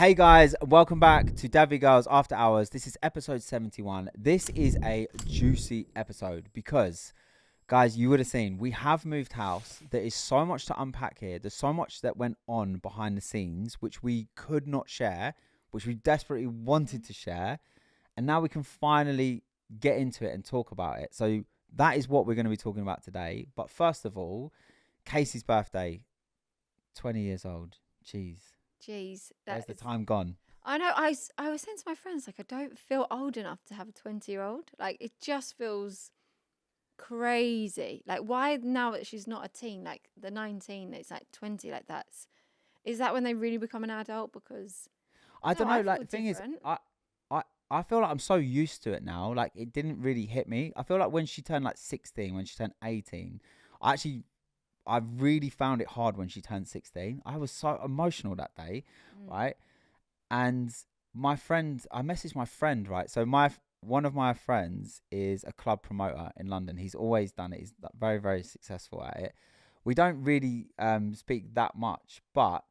Hey guys, welcome back to DadVGirls After Hours. This is episode 71. This is a juicy episode because, guys, you would have seen we have moved house. There is so much to unpack here. There's so much that went on behind the scenes, which we could not share, which we desperately wanted to share. And now we can finally get into it and talk about it. So that is what we're going to be talking about today. But first of all, Kaci's birthday, 20 years old. Jeez, Where's the time gone? I know. I was saying to my friends, like, I don't feel old enough to have a 20-year-old. Like, it just feels crazy. Like, why now that she's not a teen, like the 19, it's like 20, like is that when they really become an adult? Because I don't know. I Like feel the thing is, different. I feel like I'm so used to it now. Like it didn't really hit me. I feel like when she turned like 16, when she turned 18, I really found it hard when she turned 16. I was so emotional that day, right? And I messaged my friend, right? So one of my friends is a club promoter in London. He's always done it. He's very, very successful at it. We don't really speak that much, but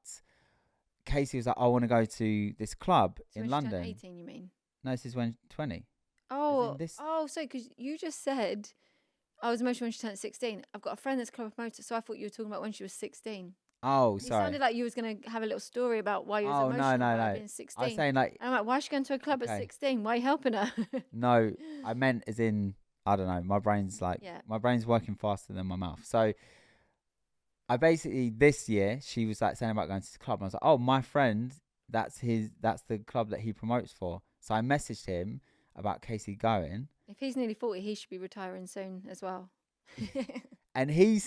Kaci was like, I want to go to this club So in when she turned London. 18, you mean? No, this is when 20. Oh, This. so because you just said I was emotional when she turned 16. I've got a friend that's a club promoter, so I thought you were talking about when she was 16. Oh, It sorry. sounded like you was going to have a little story about why you was Oh, no, emotional no, about her no. being I was 16. saying like, And I'm like, why is she going to a club at okay. 16? Why are you helping her? No, I meant as in, I don't know. Yeah. My brain's working faster than my mouth. So I basically, this year, she was like saying about going to the club. And I was like, oh, my friend, that's the club that he promotes for. So I messaged him about Kaci going. If he's nearly 40, he should be retiring soon as well. And he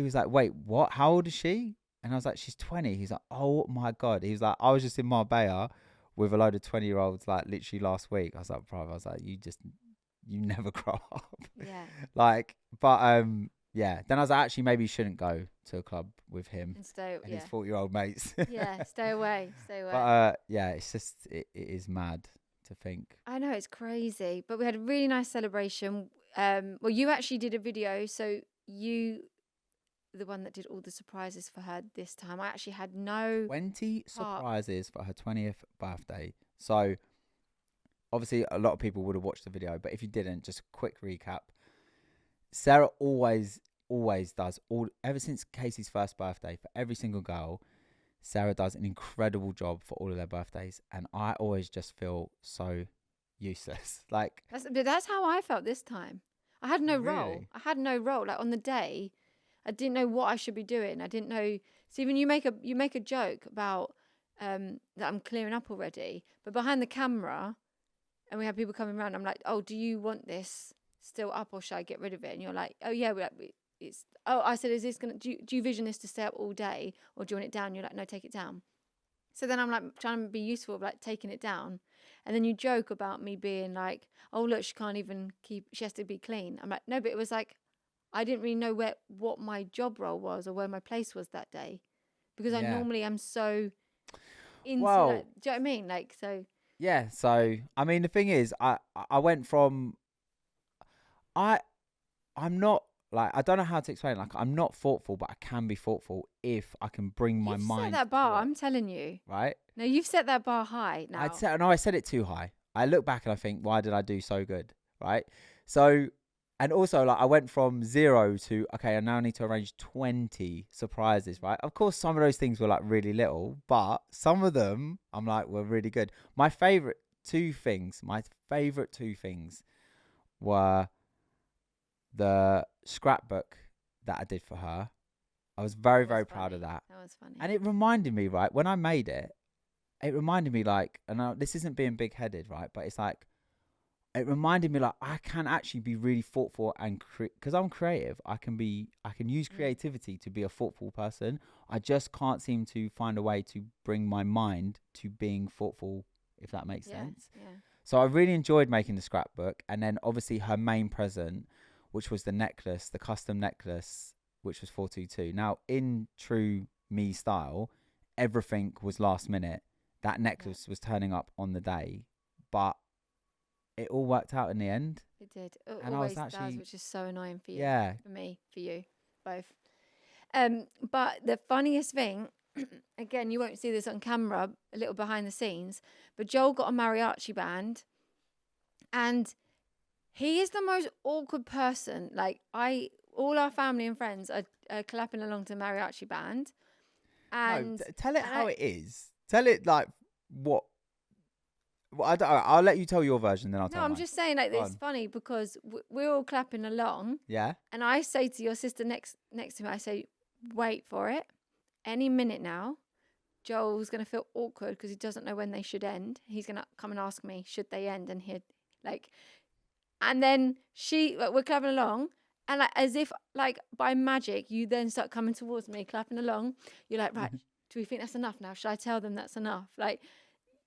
was like, wait, what? How old is she? And I was like, she's 20. He's like, oh my God. He was like, I was just in Marbella with a load of 20-year-olds like literally last week. I was like, bro, I was like, you never grow up. Yeah. Like, but yeah. Then I was like, actually, maybe you shouldn't go to a club with him And stay, and yeah. his 40-year-old mates. Yeah, stay away. Stay away. But yeah, it's just, it is mad to think. I know, it's crazy. But we had a really nice celebration. Well, you actually did a video. So the one that did all the surprises for her this time. I actually had no 20 part. surprises for her 20th birthday. So obviously a lot of people would have watched the video, but if you didn't, just a quick recap. Sara always does ever since Kaci's first birthday, for every single girl, Sara does an incredible job for all of their birthdays, and I always just feel so useless. Like That's how I felt this time. I had no role. Really? I had no role. Like on the day, I didn't know what I should be doing. I didn't know. So even you make a joke about that I'm clearing up already, but behind the camera, and we have people coming around. I'm like, oh, do you want this still up, or should I get rid of it? And you're like, oh yeah, it's. Oh, I said, is this gonna? Do you vision this to stay up all day, or do you want it down? You're like, no, take it down. So then I'm like trying to be useful, like taking it down. And then you joke about me being like, oh, look, she can't even she has to be clean. I'm like, no, but it was like, I didn't really know what my job role was or where my place was that day. Because I yeah. normally am so into, Well, like, do you know what I mean? Like, so. yeah. So I mean, the thing is, I went from I I'm not like, I don't know how to explain it. Like, I'm not thoughtful, but I can be thoughtful if I can bring my You've set mind that to bar, it. I'm telling you. Right? No, you've set that bar high now. I said it too high. I look back and I think, why did I do so good? Right? So, and also, like, I went from 0 to, okay, I now need to arrange 20 surprises, right? Of course, some of those things were like really little, but some of them I'm like were really good. My favorite two things were the scrapbook that I did for her. I was very, very proud of that. That was funny. And it reminded me, right, when I made it, it reminded me like, and this isn't being big headed, right? But it's like, it reminded me like I can actually be really thoughtful and because I'm creative, I can use creativity to be a thoughtful person. I just can't seem to find a way to bring my mind to being thoughtful, if that makes sense. Yeah. So I really enjoyed making the scrapbook, and then obviously her main present, which was the necklace, the custom necklace, which was 422. Now, in true me style, everything was last minute. That necklace was turning up on the day, but it all worked out in the end. It did. It And always I was actually, does, which is so annoying for you. yeah. For me, for you, both. But the funniest thing, again, you won't see this on camera, a little behind the scenes, but Joel got a mariachi band, and he is the most awkward person. Like, all our family and friends are clapping along to the mariachi band. And tell it how it is. Tell it like what. Well, I'll let you tell your version, then I'll tell No, I'm mine. just saying, like, it's funny because we're all clapping along. Yeah. And I say to your sister next to me, I say, wait for it. Any minute now, Joel's going to feel awkward because he doesn't know when they should end. He's going to come and ask me, should they end? And he'd like, and then we're clapping along. And like, as if like by magic, you then start coming towards me, clapping along. You're like, right, do we think that's enough now? Should I tell them that's enough? Like,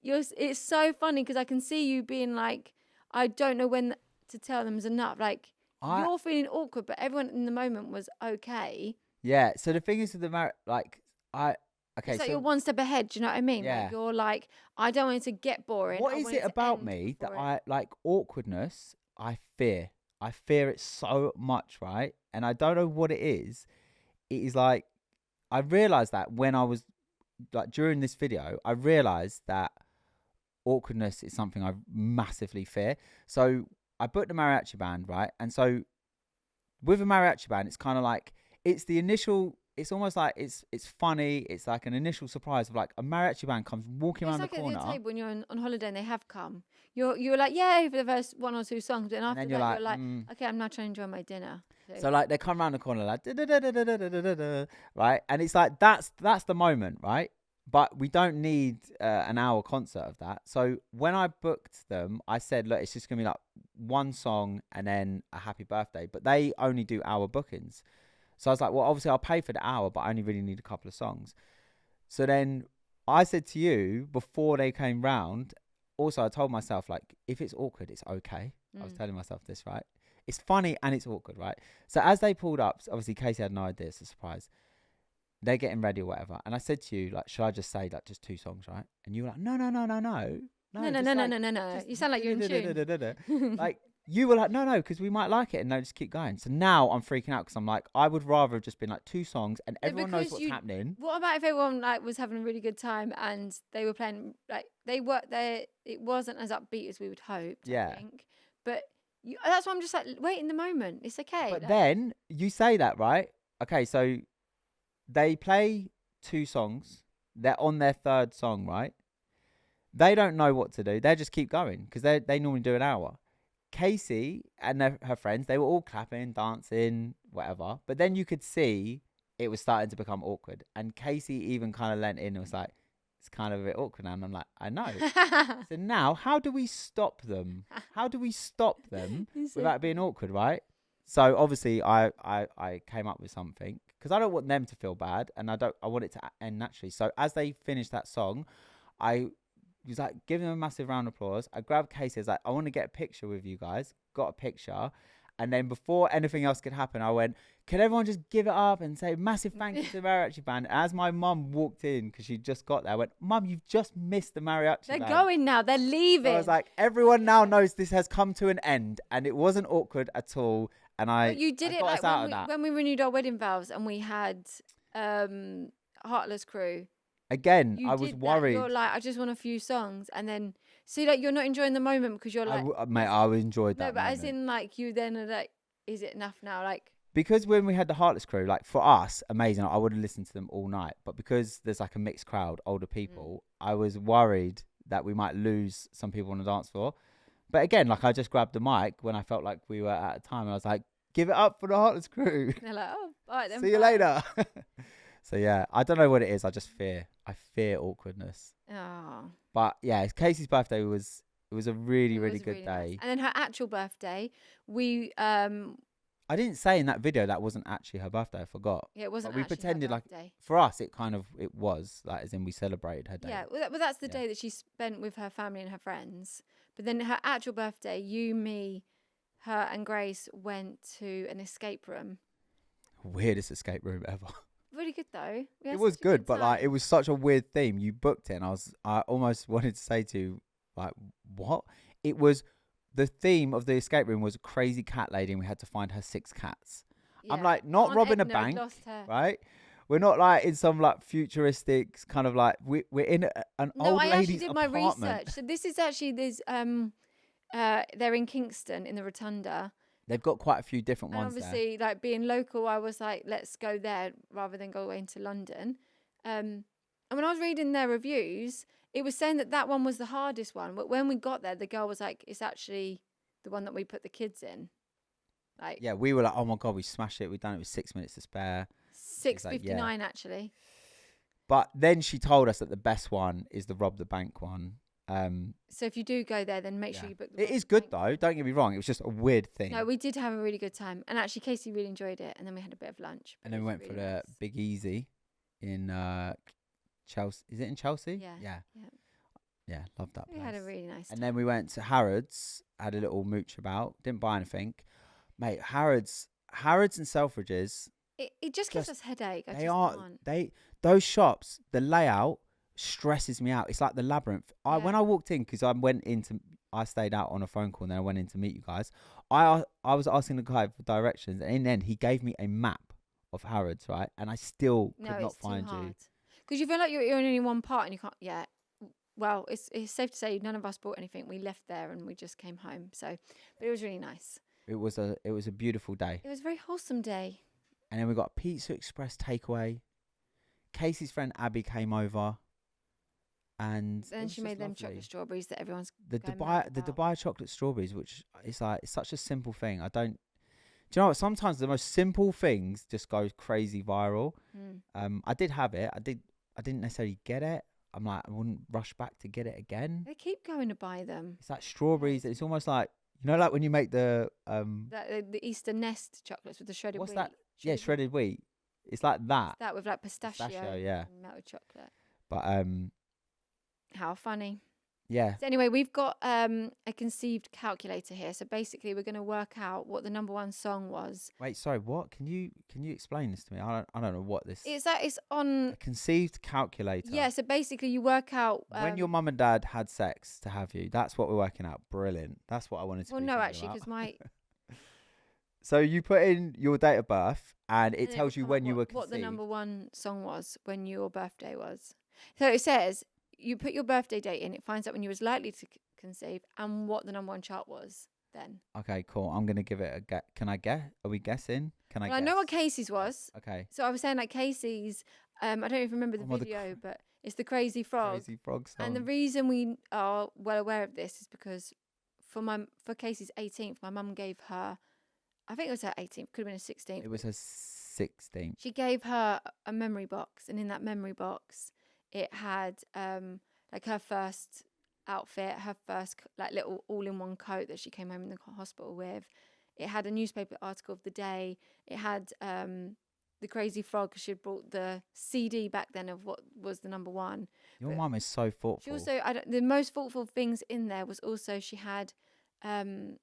it's so funny because I can see you being like, I don't know when to tell them is enough. Like, you're feeling awkward, but everyone in the moment was okay. Yeah. So the thing is with the okay. It's like you're one step ahead. Do you know what I mean? Yeah. Like, you're like, I don't want it to get boring. What is it about me that I like awkwardness? I fear it so much, right? And I don't know what it is. It is like, I realized that when I was like during this video, I realized that awkwardness is something I massively fear. So I booked the mariachi band, right? And so with a mariachi band, it's kind of like, it's the initial, it's almost like it's funny. It's like an initial surprise of like a mariachi band comes walking around the corner. It's like at your table when you're on holiday and they have come. You're like, yay, for the first one or two songs. But after that, you're like, okay, I'm now trying to enjoy my dinner. So like they come around the corner like, right? And it's like, that's the moment, right? But we don't need an hour concert of that. So when I booked them, I said, look, it's just going to be like one song and then a happy birthday. But they only do hour bookings. So I was like, well, obviously I'll pay for the hour, but I only really need a couple of songs. So then I said to you before they came round, also I told myself, like, if it's awkward, it's okay. I was telling myself this, right? It's funny and it's awkward, right? So as they pulled up, obviously Kaci had no idea, it's a surprise. They're getting ready or whatever. And I said to you, like, should I just say like just two songs, right? And you were like, no. No. You sound like you're in tune. Like, you were like, no, because we might like it, and no, just keep going. So now I'm freaking out because I'm like, I would rather have just been like two songs and everyone knows what's happening. What about if everyone like was having a really good time and they were playing, like, they were there? It wasn't as upbeat as we would hope. Yeah. I think. But that's why I'm just like, wait in the moment. It's okay. But then you say that, right? Okay, so they play two songs. They're on their third song, right? They don't know what to do. They just keep going because they normally do an hour. Kaci and her friends, they were all clapping, dancing, whatever. But then you could see it was starting to become awkward. And Kaci even kind of leant in and was like, it's kind of a bit awkward now. And I'm like, I know. So now, how do we stop them? How do we stop them without being awkward, right? So obviously I came up with something because I don't want them to feel bad and I want it to end naturally. So as they finished that song, I was like, give them a massive round of applause. I grabbed Kaci, I was like, I want to get a picture with you guys. Got a picture. And then before anything else could happen, I went, can everyone just give it up and say massive thank you to the mariachi band? As my mum walked in, because she just got there, I went, Mum, you've just missed the mariachi band. They're going now. They're leaving. So I was like, everyone now knows this has come to an end. And it wasn't awkward at all. And But you did it like when we renewed our wedding vows and we had Heartless Crew. Again, I was worried. You're like, I just want a few songs. And then, see, like, you're not enjoying the moment because you're like... mate, I enjoyed that. No, but moment. as in, like, you then are like, is it enough now? Like... Because when we had the Heartless Crew, like, for us, amazing. I would have listened to them all night. But because there's, like, a mixed crowd, older people, I was worried that we might lose some people on the dance floor. But again, like, I just grabbed the mic when I felt like we were at a time. And I was like, give it up for the Heartless Crew. They're like, oh, all right then. See you later. So, yeah, I don't know what it is. I fear awkwardness. Oh. But, yeah, Kaci's birthday was a really, really good day. Nice. And then her actual birthday, we... I didn't say in that video that wasn't actually her birthday. I forgot. Yeah, it wasn't but we actually pretended her like, birthday. for us, it was, like, as in we celebrated her day. Yeah, well, that's the day that she spent with her family and her friends. But then her actual birthday, you, me, her and Grace went to an escape room. Weirdest escape room ever. Really good though. It was good, but like it was such a weird theme. You booked it, and I almost wanted to say to you, like, what? It was the theme of the escape room was a crazy cat lady, and we had to find her 6 cats. Yeah. I'm like, not robbing a bank, right? We're not like in some like futuristic kind of like we're in an No, old I actually lady's did my apartment. research. So this is actually they're in Kingston in the Rotunda. They've got quite a few different And ones there. obviously, like being local, I was like, let's go there rather than go away into London. And when I was reading their reviews, it was saying that that one was the hardest one. But when we got there, the girl was like, it's actually the one that we put the kids in. Like, Yeah, we were like, oh my God, we smashed it. We've done it with 6 minutes to spare. 6:59 actually. But then she told us that the best one is the rob the bank one. So if you do go there, then make sure you book the It is good though. Don't get me wrong. It was just a weird thing. No, we did have a really good time. And actually, Kaci really enjoyed it. And then we had a bit of lunch. And then we went for the Big Easy in Chelsea. Is it in Chelsea? Yeah. Yeah, loved that place. We had a really nice time. And then we went to Harrods, had a little mooch about, didn't buy anything. Mate, Harrods and Selfridges. It just gives us headache. Those shops, the layout stresses me out. It's like the labyrinth. When I walked in, because I stayed out on a phone call and then I went in to meet you guys. I was asking the guy for directions, and in the end he gave me a map of Harrods, right? And I still could not find you. Because you feel like you're in only one part and you can't. Yeah. Well, it's safe to say none of us bought anything. We left there and we just came home. So, but it was really nice. It was a beautiful day. It was a very wholesome day. And then we got Pizza Express takeaway. Casey's friend Abby came over, and then she made them chocolate strawberries that everyone's the Dubai chocolate strawberries, which is like it's such a simple thing. Do you know what? Sometimes the most simple things just go crazy viral. I did have it. I didn't necessarily get it. I'm like, I wouldn't rush back to get it again. They keep going to buy them. It's like strawberries. It's almost like, you know, like when you make the the Easter nest chocolates with the shredded wheat. What's that? Yeah, shredded wheat. It's like that. That with like pistachio yeah. and melted chocolate. But how funny. Yeah. So anyway, we've got a conceived calculator here. So basically, we're going to work out what the number one song was. Wait, sorry, what? Can you explain this to me? I don't know what this. It's on a conceived calculator. Yeah. So basically, you work out when your mum and dad had sex to have you. That's what we're working out. Brilliant. That's what I wanted to. Well, no, actually, because my. So you put in your date of birth, and it tells you when you were conceived. What the number one song was, when your birthday was. So it says you put your birthday date in. It finds out when you was likely to conceive and what the number one chart was then. Okay, cool. I'm gonna give it a guess. Can I guess? Are we guessing? Can I? Well, I know what Casey's was. Okay. So I was saying like Casey's. I don't even remember the video, but it's the Crazy Frog. Crazy Frog song. And the reason we are well aware of this is because for Casey's 18th, my mum gave her. I think it was her 18th, could have been her 16th. It was her 16th. She gave her a memory box, and in that memory box, it had like her first outfit, her first like little all-in-one coat that she came home in the hospital with. It had a newspaper article of the day. It had the Crazy Frog, because she had brought the CD back then of what was the number one. Your mum is so thoughtful. She also, the most thoughtful things in there was also she had an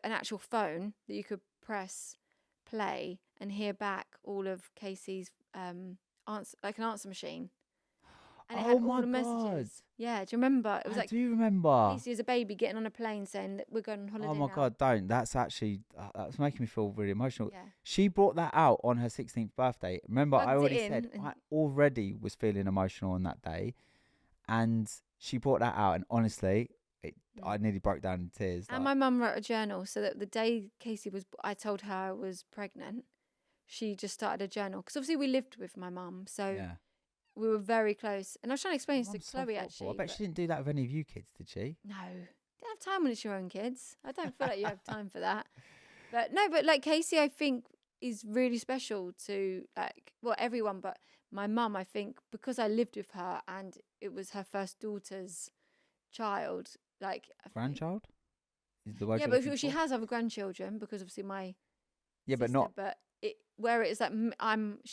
actual phone that you could press play and hear back all of Casey's answer, like an answer machine. And it had all the messages. Yeah, do you remember? It was do you remember? Casey as a baby getting on a plane saying that we're going on holiday. Oh my God, don't. That's actually, that's making me feel really emotional. Yeah. She brought that out on her 16th birthday. Remember, I already said I already was feeling emotional on that day. And she brought that out. And honestly, I nearly broke down in tears. And my mum wrote a journal so that the day Casey I told her I was pregnant, she just started a journal. Because obviously we lived with my mum. So we were very close. And I was trying to explain this to Chloe, actually. I bet she didn't do that with any of you kids, did she? No. Didn't have time when it's your own kids. I don't feel like you have time for that. But like Kaci, I think, is really special to everyone. But my mum, I think, because I lived with her and it was her first daughter's child. Grandchild? Is the word but she has other grandchildren because obviously my sister, but not. But it's like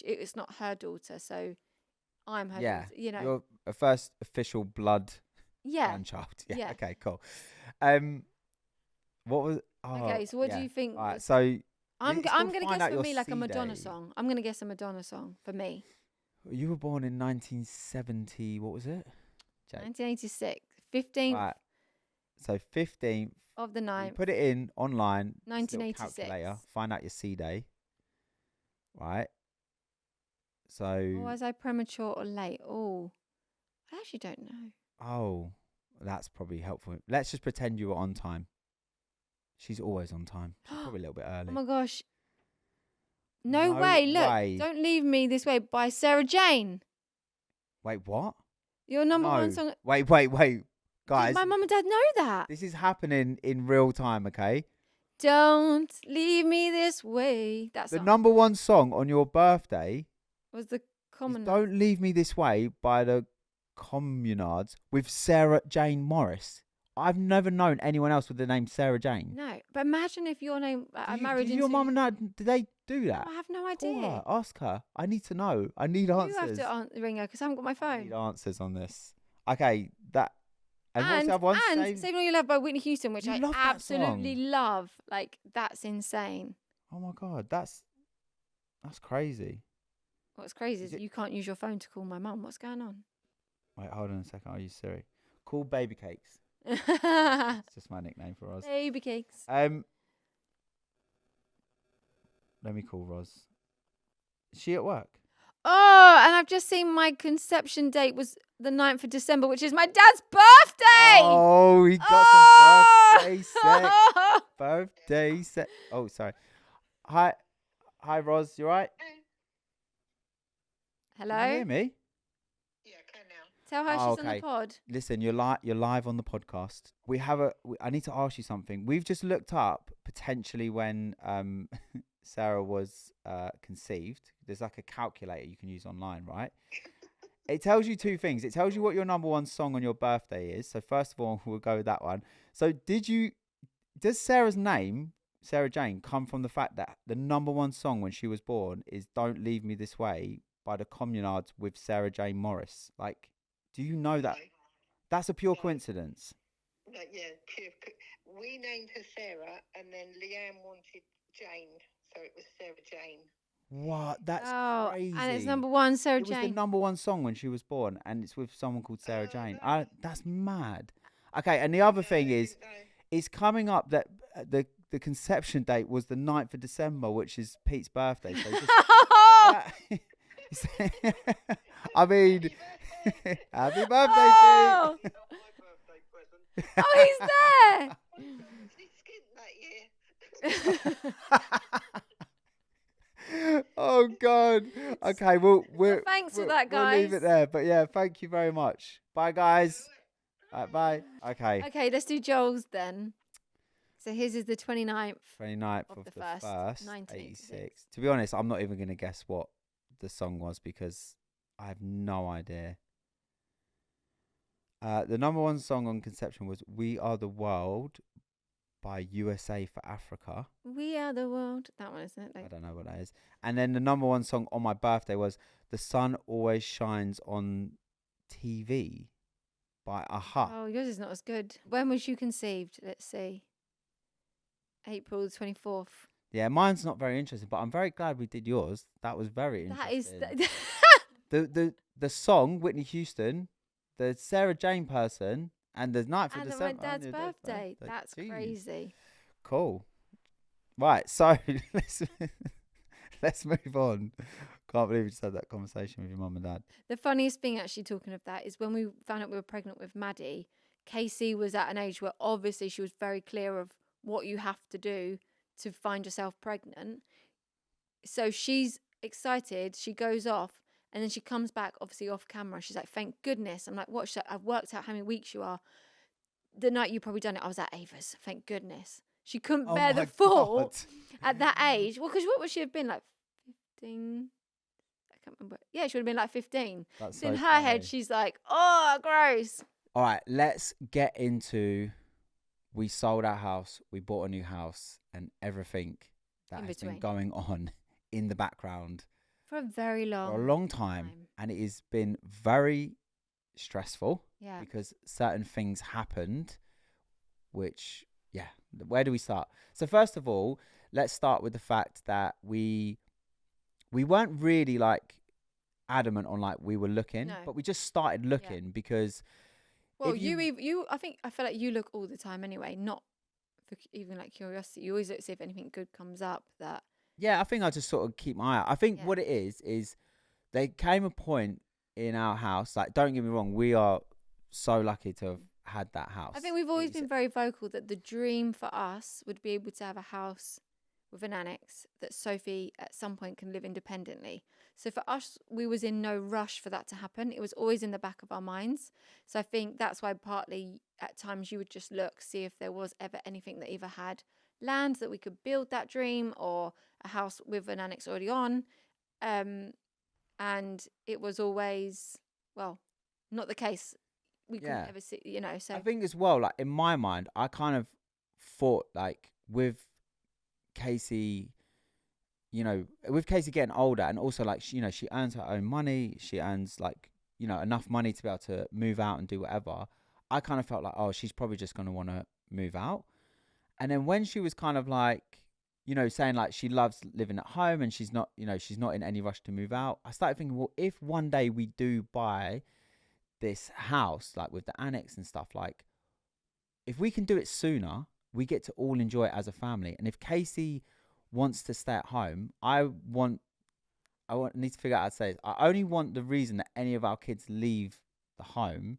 it's not her daughter, so I'm her daughter. You know, you're a first official blood grandchild. Yeah. Okay. Cool. What was? Okay. So what do you think? All right. So I'm gonna guess for me like a Madonna song. I'm gonna guess a Madonna song for me. You were born in 1970. What was it? 1986. 15th. Right. So 15th of the 9th. Put it in online. 1986. Calculator. Find out your C day. Right. So, was I premature or late? Oh, I actually don't know. oh, that's probably helpful. Let's just pretend you were on time. She's always on time. She's probably a little bit Oh early. my gosh. No No way. Look, way. Don't Leave Me This Way by Sarah Jane. Wait, what? Your number one No. song. Wait. Did Guys, my mum and dad know that? this is happening in real time, okay? Don't leave me this way. That The song number one song on your birthday was the is common. Don't Leave Me This Way by the Communards with Sarah Jane Morris. I've never known anyone else with the name Sarah Jane. No, but imagine if your name. I married Did into. your mum and dad, did they do No, that? I have no Call idea. her, ask her. I need to know. I need answers. You have to ring her because I haven't got my I phone. need answers on this. Okay, that. And what's the other one? And Saving All Your Love by Whitney Houston, which You I love that absolutely song. love. Like, that's insane. Oh my god, that's crazy. What's crazy Is is it- you can't use your phone to call my mum. What's going on? Wait, hold on a second. I'll use Siri. Call Baby Cakes. Baby It's just my nickname for Roz. cakes. Let me call Roz. Is she at work? Oh, and I've just seen my conception date was the 9th of December, which is my dad's birthday. Oh, he got Oh! some birthday sex. Birthday sex. Oh, sorry. Hi, Roz. You right? Hello. Can you hear me? Yeah, I can now. Tell her Oh, she's on okay. the pod. Listen, you're live on the podcast. I need to ask you something. We've just looked up potentially when Sarah was conceived. There's like a calculator you can use online, right? It tells you two things. It tells you what your number one song on your birthday is. So first of all, we'll go with that one. So does Sarah's name, Sarah Jane, come from the fact that the number one song when she was born is Don't Leave Me This Way by the Communards with Sarah Jane Morris? Like, do you know that? No, That's a pure No. coincidence. no, yeah, we named her Sarah, and then Leanne wanted Jane, so it was Sarah Jane. What? That's crazy. And it's number one, Sarah It was the Jane. number one song when she was born, and it's with someone called Sarah Oh, Jane. no. That's mad. Okay, and the other thing is, it's coming up that the conception date was the 9th of December, which is Pete's birthday. So I mean, happy birthday, Oh! Pete. My birthday present. Oh, he's there. She skinned that year. Oh God. Okay, we're thanks for we'll- that, We'll leave it guys. there. But yeah, thank you very much. Bye, guys. Bye. Okay. Okay, let's do Joel's then. So his is the 29th. 29th Of of the the first, 1st, 1986. 86. To be honest, I'm not even going to guess what the song was because I have no idea. The number one song on Conception was We Are the World by USA for Africa. We Are the World. That one, isn't it? I don't know what that is. And then the number one song on my birthday was The Sun Always Shines on TV by Aha. Oh, yours is not as good. When was you conceived? Let's see. April the 24th. Yeah, mine's not very interesting, but I'm very glad we did yours. That was very That is. interesting. The song, Whitney Houston, the Sarah Jane person, and the 9th of And on December. my dad's on your birthday. That's Jeez. crazy. Cool. Right, so let's move on. Can't believe you just had that conversation with your mum and dad. The funniest thing, actually, talking of that, is when we found out we were pregnant with Maddie, Kaci was at an age where obviously she was very clear of what you have to do to find yourself pregnant. So she's excited. She goes off and then she comes back, obviously off camera. She's like, thank goodness. I'm like, what? She's like, I've worked out how many weeks you are. The night you probably done it, I was at Ava's. Thank goodness. She couldn't Oh bear my the thought God. at that age. Well, because what would she have been, like 15? I can't remember. Yeah, she would have been like 15. That's So in so her head, funny. she's like, oh, gross. All right, let's get into. We sold our house, we bought a new house, and everything that In has been between. going on in the background For a very long for a long time. And it has been very stressful Yeah. because certain things happened, which, yeah, where do we start? So first of all, let's start with the fact that we weren't really like adamant on like we were looking, No. but we just started looking because Well, if you, I feel like you look all the time anyway, not for even like curiosity. You always look to see if anything good comes up that. yeah, I think I just sort of keep my eye out. I think Yeah. what it is there came a point in our house, like, don't get me wrong, we are so lucky to have had that house. I think we've always It's- been very vocal that the dream for us would be able to have a house with an annex that Sophie at some point can live independently. So for us, we was in no rush for that to happen. It was always in the back of our minds. So I think that's why partly at times you would just look, see if there was ever anything that either had land that we could build that dream or a house with an annex already on. And it was always, well, not the case. We couldn't Yeah. ever see, you know, so. I think as well, like in my mind, I kind of thought like with Kaci, you know, with Kaci getting older, and also like she, you know, she earns her own money. She earns like, you know, enough money to be able to move out and do whatever. I kind of felt like, oh, she's probably just gonna want to move out. And then when she was kind of like, you know, saying like she loves living at home and she's not, you know, she's not in any rush to move out, I started thinking, well, if one day we do buy this house, like with the annex and stuff, like if we can do it sooner, we get to all enjoy it as a family. And if Kaci wants to stay at home, need to figure out how to say this. I only want the reason that any of our kids leave the home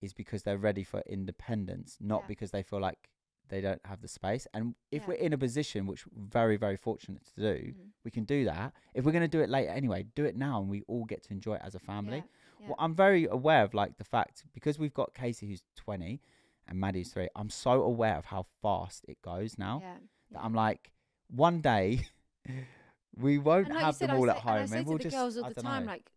is because they're ready for independence, not because they feel like they don't have the space. And if we're in a position, which we're very, very fortunate to do, we can do that. If we're going to do it later anyway, do it now and we all get to enjoy it as a family. Well, I'm very aware of like the fact, because we've got Kaci who's 20 and Maddie's 3, I'm so aware of how fast it goes now that I'm like, one day we won't And like have you said, them all at and home. I say And to we'll the just, girls all I the don't time, know. like,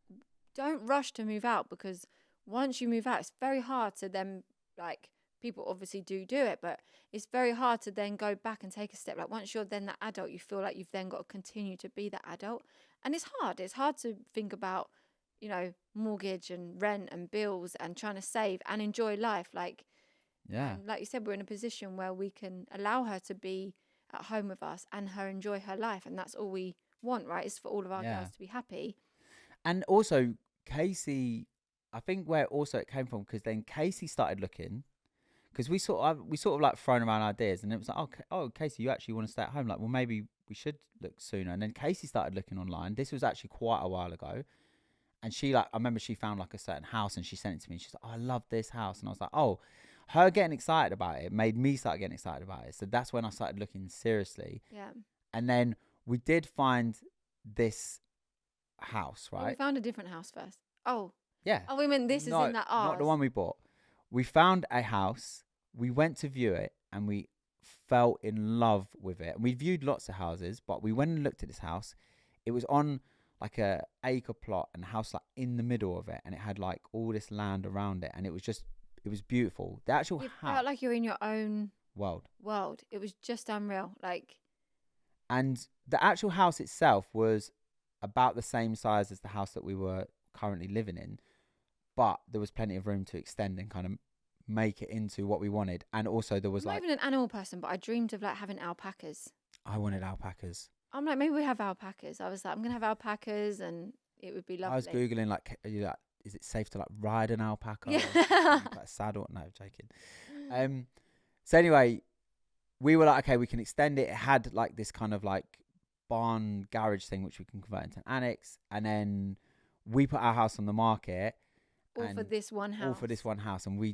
don't rush to move out, because once you move out, it's very hard to then, like, people obviously do it, but it's very hard to then go back and take a step. Like, once you're then that adult, you feel like you've then got to continue to be that adult. And it's hard. It's hard to think about, you know, mortgage and rent and bills and trying to save and enjoy life. Like, and like you said, we're in a position where we can allow her to be at home with us and her enjoy her life. And that's all we want, right? Is for all of our girls to be happy. And also Kaci, I think where also it came from, because then Kaci started looking, because we sort of like thrown around ideas, and it was like, okay, oh, Kaci, you actually want to stay at home? Like, well, maybe we should look sooner. And then Kaci started looking online. This was actually quite a while ago. And she, like, I remember she found like a certain house and she sent it to me. And she's like, oh, I love this house. And I was like, oh, her getting excited about it made me start getting excited about it. So that's when I started looking seriously. Yeah. And then we did find this house, right? We found a different house first. Oh. Yeah. Oh, we meant this is in that ours. Not the one we bought. We found a house. We went to view it and we fell in love with it. And we viewed lots of houses, but we went and looked at this house. It was on like a acre plot and a house like in the middle of it, and it had like all this land around it, and it was beautiful. The actual It house felt like you're in your own world. It was just unreal. Like, and the actual house itself was about the same size as the house that we were currently living in, but there was plenty of room to extend and kind of make it into what we wanted. And also there was I'm not even an animal person, but I dreamed of like having alpacas. I wanted alpacas. I'm like, maybe we have alpacas. I was like, I'm gonna have alpacas, and it would be lovely. I was googling like, is it safe to like ride an alpaca? Yeah. Like a saddle? No, joking. So anyway, we were like, okay, we can extend it. It had like this kind of like barn garage thing, which we can convert into an annex. And then we put our house on the market. All for this one house. All for this one house. And we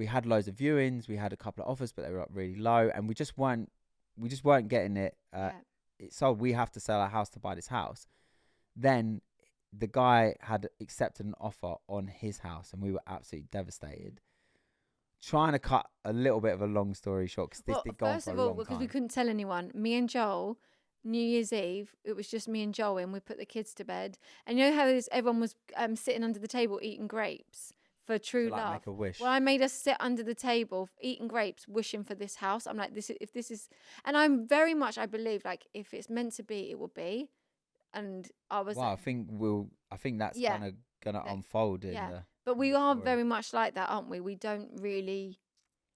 had loads of viewings. We had a couple of offers, but they were up really low. And we just weren't getting it. It sold. We have to sell our house to buy this house. Then the guy had accepted an offer on his house, and we were absolutely devastated. Trying to cut a little bit of a long story short, because this did go on for a long time. First of all, because we couldn't tell anyone, me and Joel, New Year's Eve, it was just me and Joel, and we put the kids to bed. And you know how everyone was sitting under the table eating grapes for true love. Make a wish. Well, I made us sit under the table eating grapes, wishing for this house. I'm like, and I'm very much, I believe, like, if it's meant to be, it will be. And I was I think that's kind of gonna unfold in but we are very much like that, aren't we? We don't really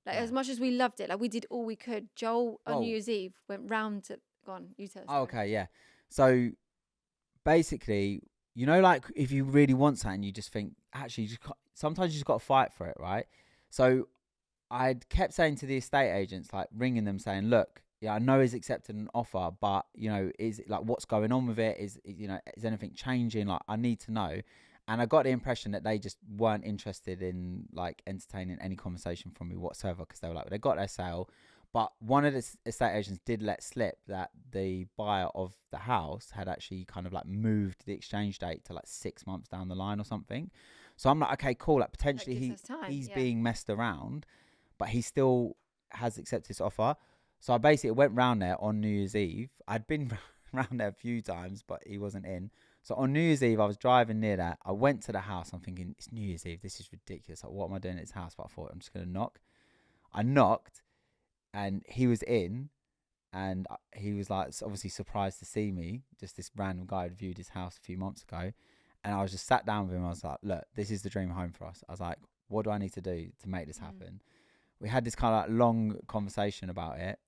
as much as we loved it, like, we did all we could. Joel on New Year's Eve went round to go on, you tell us. Okay, yeah. So basically, you know, like, if you really want something, you just think, actually, sometimes you just got to fight for it, right? So I kept saying to the estate agents, like, ringing them saying, look, yeah, I know he's accepted an offer, but you know, is it, like, what's going on with it? You know, is anything changing? Like, I need to know. And I got the impression that they just weren't interested in like entertaining any conversation from me whatsoever, because they were like, they got their sale, but one of the estate agents did let slip that the buyer of the house had actually kind of like moved the exchange date to like 6 months down the line or something. So I'm like, okay, cool. Like, potentially he's being messed around, but he still has accepted this offer. So I basically went round there on New Year's Eve. I'd been round there a few times, but he wasn't in. So on New Year's Eve, I was driving near that. I went to the house. I'm thinking, it's New Year's Eve. This is ridiculous. Like, what am I doing at his house? But I thought, I'm just going to knock. I knocked, and he was in. And he was like, obviously surprised to see me. Just this random guy who viewed his house a few months ago. And I was just sat down with him. I was like, look, this is the dream home for us. I was like, what do I need to do to make this happen? We had this kind of like long conversation about it.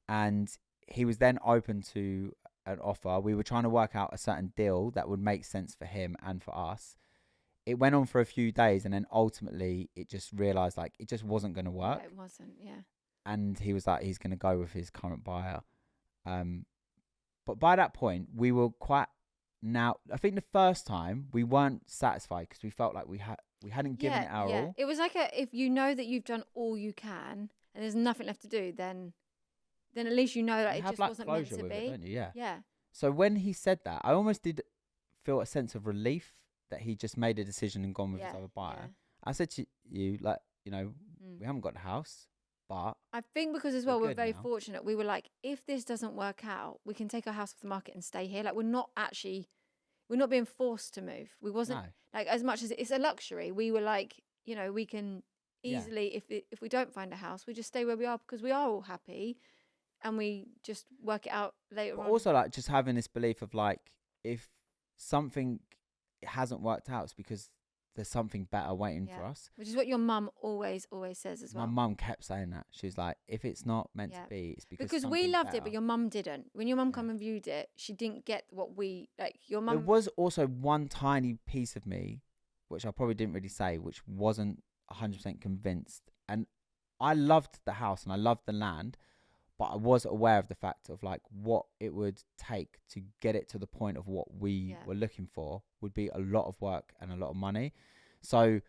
And he was then open to an offer. We were trying to work out a certain deal that would make sense for him and for us. It went on for a few days, and then ultimately it just realized like it just wasn't going to work. Yeah, it wasn't, yeah. And he was like, he's going to go with his current buyer. But by that point, we were quite. Now, I think the first time we weren't satisfied because we felt like we hadn't given it our all. It was like if you know that you've done all you can and there's nothing left to do, then at least you know that it just wasn't meant to be. It, don't you? Yeah. Yeah. So when he said that, I almost did feel a sense of relief that he just made a decision and gone with his other buyer. Yeah. I said to you, like, you know, we haven't got the house, but I think because as well we're very fortunate. We were like, if this doesn't work out, we can take our house off the market and stay here. Like, we're not being forced to move. We wasn't like, as much as it's a luxury. We were like, you know, we can easily if we don't find a house, we just stay where we are because we are all happy. And we just work it out later on. Also, like, just having this belief of like, if something hasn't worked out, it's because there's something better waiting for us. Which is what your mum always says as well. My mum kept saying that. She was like, if it's not meant to be, it's because we loved it, but your mum didn't. When your mum come and viewed it, she didn't get what we like. Your mum. There was also one tiny piece of me, which I probably didn't really say, which wasn't 100% convinced. And I loved the house and I loved the land. But I was aware of the fact of like what it would take to get it to the point of what we were looking for would be a lot of work and a lot of money. So,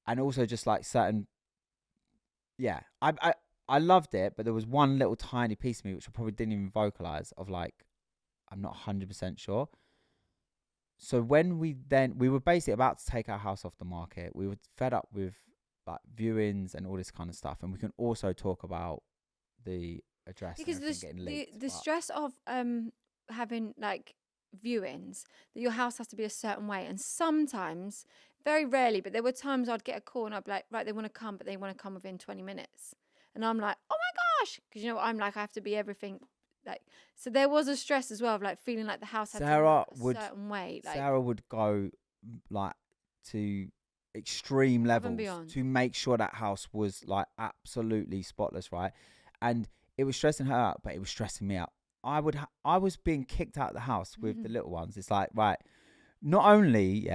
and also just like certain, I loved it, but there was one little tiny piece of me which I probably didn't even vocalize of like, I'm not 100% sure. So when we were basically about to take our house off the market, we were fed up with like viewings and all this kind of stuff. And we can also talk about the address because the stress of having like viewings, that your house has to be a certain way, and sometimes, very rarely, but there were times I'd get a call and I'd be like, right, they want to come, but they want to come within 20 minutes, and I'm like, oh my gosh, because you know I'm like, I have to be everything. Like, so there was a stress as well of like feeling like the house had to be a certain way. Like, Sarah would go like to extreme levels to make sure that house was like absolutely spotless, right? And it was stressing her out, but it was stressing me out. I was being kicked out of the house with the little ones. It's like, right, not only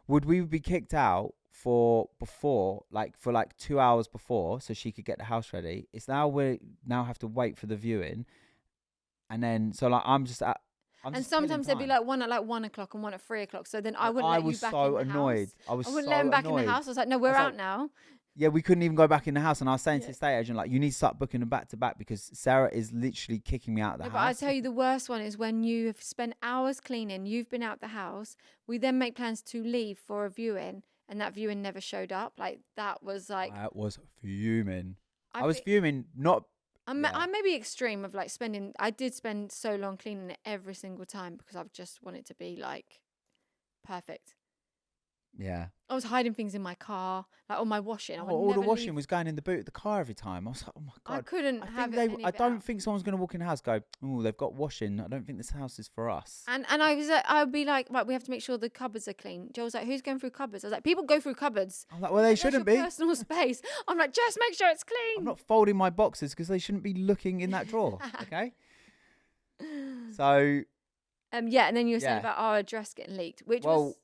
would we be kicked out for 2 hours before, so she could get the house ready. It's now we have to wait for the viewing, and then so like I'm just sometimes there'd be like one at 1 o'clock and one at 3 o'clock. So then I wouldn't let you back in the house. I wouldn't let him back in the house. I was like, no, we're out now. Yeah, we couldn't even go back in the house. And I was saying to the estate agent, like, you need to start booking them back to back because Sarah is literally kicking me out of the house. But I tell you, the worst one is when you have spent hours cleaning, you've been out the house, we then make plans to leave for a viewing, and that viewing never showed up. Like, that was like... I was fuming. I was fuming, not... I may be extreme of like spending... I did spend so long cleaning it every single time because I've just wanted it to be like perfect. Yeah. I was hiding things in my car, like on my washing. All the washing was going in the boot of the car every time. I was like, oh my God. I couldn't have it. I don't think someone's going to walk in the house and go, oh, they've got washing. I don't think this house is for us. And I'd be like, right, we have to make sure the cupboards are clean. Joe was like, who's going through cupboards? I was like, people go through cupboards. I'm like, well, they shouldn't be. Personal space. I'm like, just make sure it's clean. I'm not folding my boxes because they shouldn't be looking in that drawer. Okay. So. And then you were saying about our address getting leaked, which was.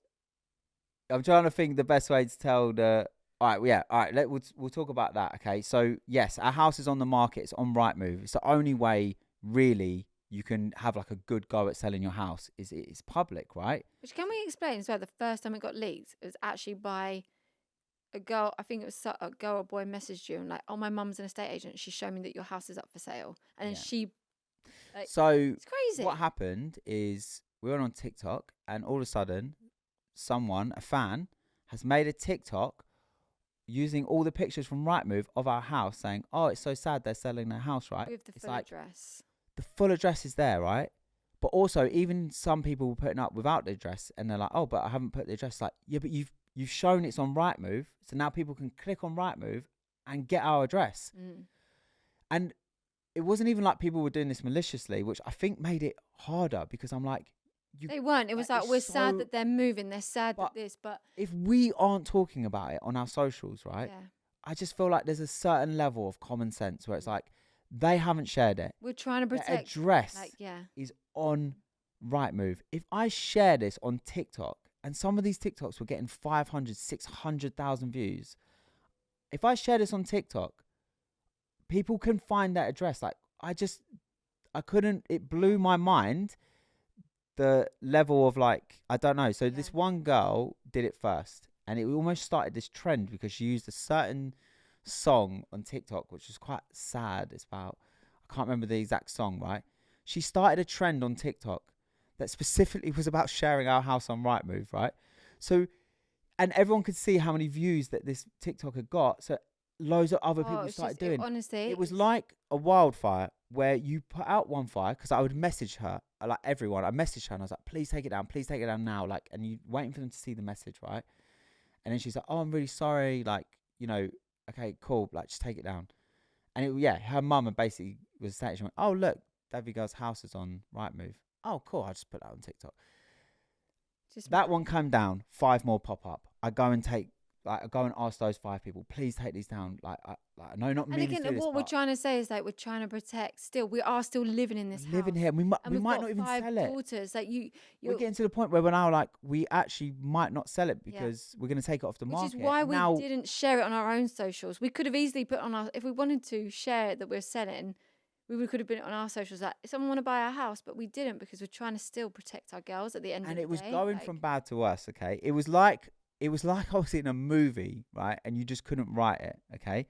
I'm trying to think the best way to tell the All right, yeah, all right. We'll talk about that. Okay, so yes, our house is on the market. It's on Rightmove. It's the only way, really, you can have like a good go at selling your house. Is it's public, right? Which can we explain as well? The first time it got leaked, it was actually by a girl. I think it was a girl or boy messaged you and like, "Oh, my mum's an estate agent. She showed me that your house is up for sale," and then Yeah. she. Like, So it's crazy. what happened is we went on TikTok, and all of a sudden, someone, a fan, has made a TikTok using all the pictures from Rightmove of our house, saying, "Oh, it's so sad they're selling their house, right?" With the It's full like address. the full address is there, right? But also, even some people were putting up without the address, and they're like, "Oh, but I haven't put the address." Like, yeah, but you've shown it's on Rightmove, so now people can click on Rightmove and get our address. And it wasn't even like people were doing this maliciously, which I think made it harder because I'm like, They weren't. It was like, it's we're sad so- that they're moving. They're sad But that this, but if we aren't talking about it on our socials, right? yeah, I just feel like there's a certain level of common sense where it's like they haven't shared it. we're trying to The protect. address Like, yeah, is on Rightmove. If I share this on TikTok, and some of these TikToks were getting 500, 600,000 views, if I share this on TikTok, people can find that address. Like, I couldn't, it blew my mind, the level of like, I don't know. So this one girl did it first, and it almost started this trend because she used a certain song on TikTok, which was quite sad. It's about, I can't remember the exact song, right? She started a trend on TikTok that specifically was about sharing our house on Rightmove, right? So, and everyone could see how many views that this TikTok had got. So loads of other people it's started just, doing. honestly, It was it's- like a wildfire where you put out one fire, because I would message her, like everyone. I messaged her and I was like, please take it down now. Like, and you waiting for them to see the message, right? And then she's like, oh, I'm really sorry. Like, you know, okay, cool. Like, just take it down. And her mum and basically was saying, she went, oh, look, DadVGirls' house is on Rightmove. Oh, cool. I'll just put that on TikTok. just That one came down, 5 more pop up. I go and ask those 5 people, please take these down. I know not And me. again, what we're trying to say is like we're trying to protect. Still, we are still living in this living house. here. We And might we've got not even 5 sell it. daughters. Like We're you're getting to the point where we're now like, we actually might not sell it Yeah. because we're going to take it off the which market. is why now, we didn't share it on our own socials. We could have easily put on our, if we wanted to share it that we're selling, could have been on our socials like, if someone want to buy our house, but we didn't because we're trying to still protect our girls at the end of the day. And it was going from bad to worse, okay? It was like I was in a movie, right? And you just couldn't write it, okay?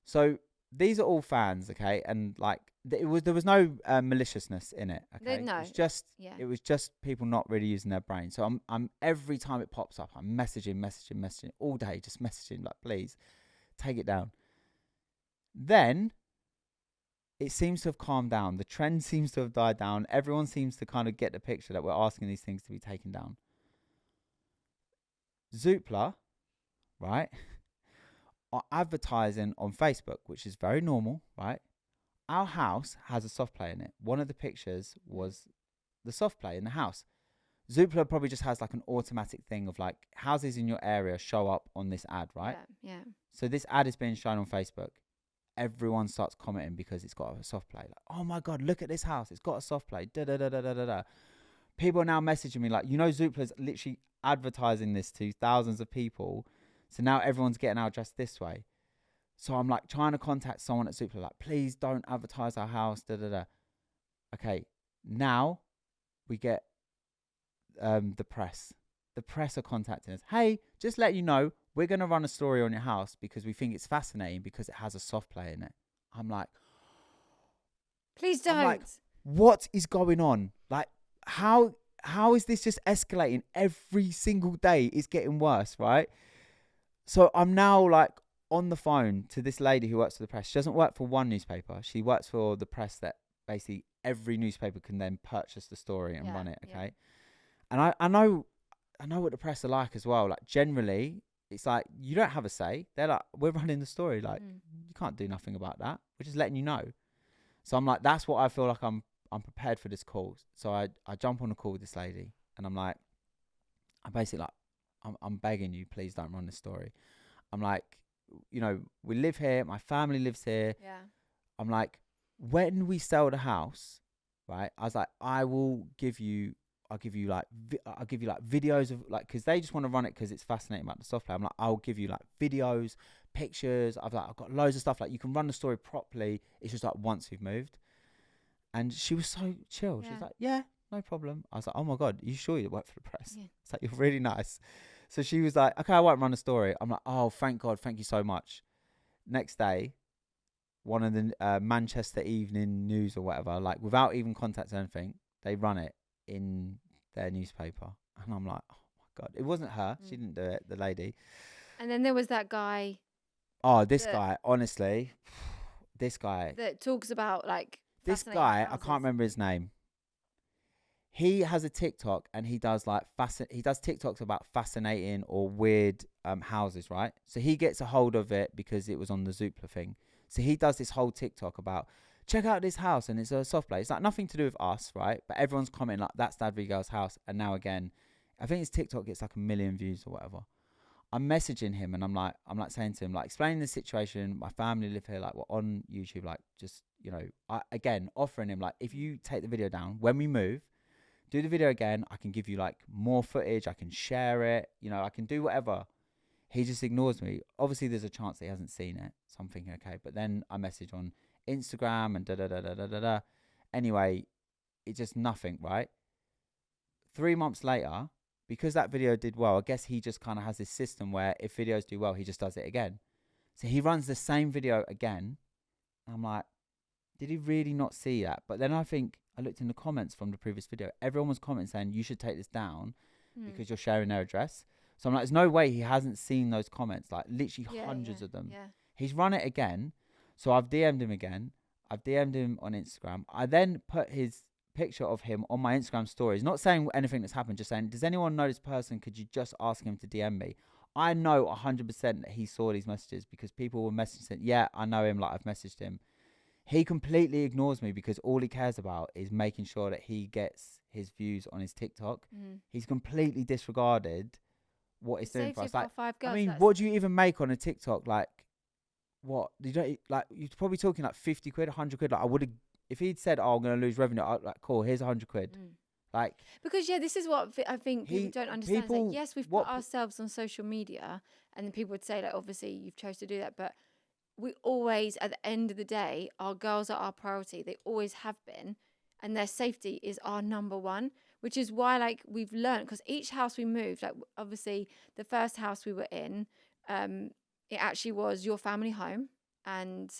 So these are all fans, okay? And like there was no maliciousness in it, okay? No, it was just people not really using their brain. So I'm every time it pops up, I'm messaging all day, just messaging like, please take it down. Then it seems to have calmed down. The trend seems to have died down. Everyone seems to kind of get the picture that we're asking these things to be taken down. Zoopla, right, are advertising on Facebook, which is very normal, right? Our house has a soft play in it. One of the pictures was the soft play in the house. Zoopla probably just has like an automatic thing of like, houses in your area show up on this ad, right? Yeah. So this ad is being shown on Facebook. Everyone starts commenting because it's got a soft play. Like, oh my God, look at this house. It's got a soft play. Da da da da da da da. People are now messaging me like, Zoopla's literally advertising this to thousands of people. So now everyone's getting our address this way. So I'm like trying to contact someone at Zoopla, like, please don't advertise our house. Da da da. Okay, now we get the press. The press are contacting us. Hey, just let you know, we're going to run a story on your house because we think it's fascinating because it has a soft play in it. I'm like, Please don't. I'm like, what is going on? Like, how is this just escalating every single day? It's getting worse, right? So I'm now like on the phone to this lady who works for the press. She doesn't work for one newspaper. She works for the press that basically every newspaper can then purchase the story and run it. Okay. And I know what the press are like as well. Like generally, it's like you don't have a say. They're like, we're running the story. Like you can't do nothing about that. We're just letting you know. So I'm like, that's what I feel like I'm prepared for this call. So I jump on a call with this lady and I'm like, I'm basically like, I'm begging you, please don't run this story. I'm like, we live here. My family lives here. Yeah. I'm like, when we sell the house, right? I was like, I will give you I'll give you like videos of like, because they just want to run it because it's fascinating about the soft play. I'm like, I'll give you like videos, pictures. I've got loads of stuff. Like, you can run the story properly. It's just like once we've moved. And she was so chill. She was like, yeah, no problem. I was like, oh my God, you sure you work for the press? Yeah. It's like, you're really nice. So she was like, okay, I won't run a story. I'm like, oh, thank God. Thank you so much. Next day, one of the Manchester Evening News or whatever, like without even contacting anything, they run it in their newspaper. And I'm like, oh my God. It wasn't her. She didn't do it, the lady. And then there was that guy. Oh, this guy, honestly, this guy. That talks about like. This guy, I can't remember his name. He has a TikTok and he does like he does TikToks about fascinating or weird houses, right? So he gets a hold of it because it was on the Zoopla thing. So he does this whole TikTok about, check out this house, and it's a soft play. It's like nothing to do with us, right? But everyone's commenting like, that's DadVGirls' house. And now again, I think his TikTok gets like 1 million views or whatever. I'm messaging him and I'm like saying to him, like, explaining the situation. My family live here, like, we're on YouTube, like, just, you know, again, offering him, like, if you take the video down, when we move, do the video again, I can give you like more footage, I can share it, you know, I can do whatever. He just ignores me. Obviously, there's a chance that he hasn't seen it. So I'm thinking, okay. But then I message on Instagram and da-da-da-da-da-da. Anyway, it's just nothing, right? 3 months later, because that video did well, I guess he just kind of has this system where if videos do well, he just does it again. So he runs the same video again. And I'm like, did he really not see that? But then I think I looked in the comments from the previous video. Everyone was commenting saying, you should take this down because you're sharing their address. So I'm like, there's no way he hasn't seen those comments, like literally hundreds of them. Yeah. He's run it again. So I've DM'd him again. I've DM'd him on Instagram. I then put his picture of him on my Instagram stories, not saying anything that's happened, just saying, does anyone know this person? Could you just ask him to DM me? I know 100% that he saw these messages because people were messaging saying, yeah, I know him, like I've messaged him. He completely ignores me because all he cares about is making sure that he gets his views on his TikTok. He's completely disregarded what it's doing for us. Like, I mean, what do you even make on a TikTok? Like, what? You don't, like, you're probably talking like 50 quid, 100 quid. Like, I would have, if he'd said, oh, I'm going to lose revenue, I'd like, cool, here's 100 quid. Like, because this is what I think people don't understand. Like, yes, we've put ourselves on social media, and then people would say, like, obviously you've chose to do that, but we always, at the end of the day, our girls are our priority. They always have been, and their safety is our number one, which is why, like, we've learned, because each house we moved, like, obviously the first house we were in, it actually was your family home, and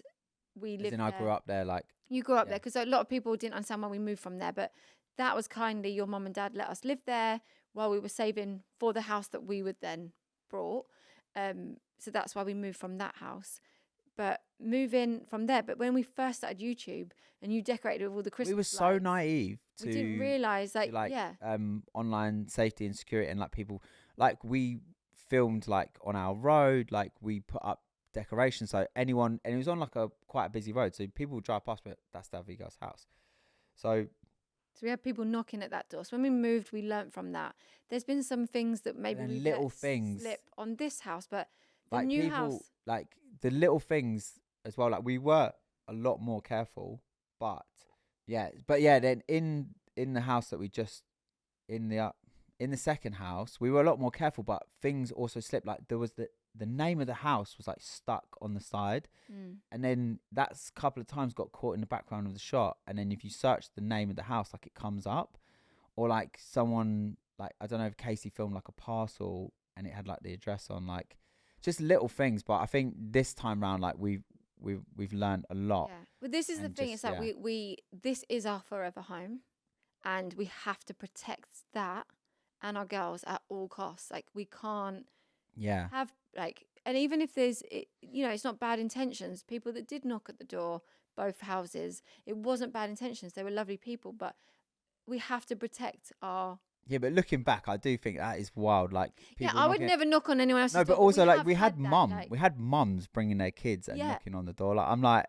we lived there. I grew up there, like. You grew up there, because a lot of people didn't understand why we moved from there, but that was kindly your mum and dad let us live there while we were saving for the house that we would then brought. So that's why we moved from that house. But moving from there, but when we first started YouTube and you decorated with all the Christmas we were so lights, naive to, we didn't realise, like online safety and security, and like people, like we filmed like on our road, like we put up decorations, so anyone, and it was on like quite a busy road, so people would drive past, but that's DadVGirls' house. So we had people knocking at that door. So when we moved, we learnt from that. There's been some things that maybe we let slip on this house, but the like new people, house, like the little things as well. Like we were a lot more careful, but then in the house that we just in the second house, we were a lot more careful, but things also slipped. Like there was the name of the house was like stuck on the side, and then that's a couple of times got caught in the background of the shot. And then if you search the name of the house, like it comes up, or like someone, like I don't know if Kaci filmed like a parcel and it had like the address on, like just little things. But I think this time round, like we've learned a lot. Yeah, but this is the thing. It's like we this is our forever home, and we have to protect that and our girls at all costs. Like we can't have like, and even if there's it's not bad intentions. People that did knock at the door, both houses, it wasn't bad intentions. They were lovely people, but we have to protect our. Yeah, but looking back, I do think that is wild. Like, I would never knock on anyone else's door. No, but also like we had mums bringing their kids and knocking on the door. Like I'm like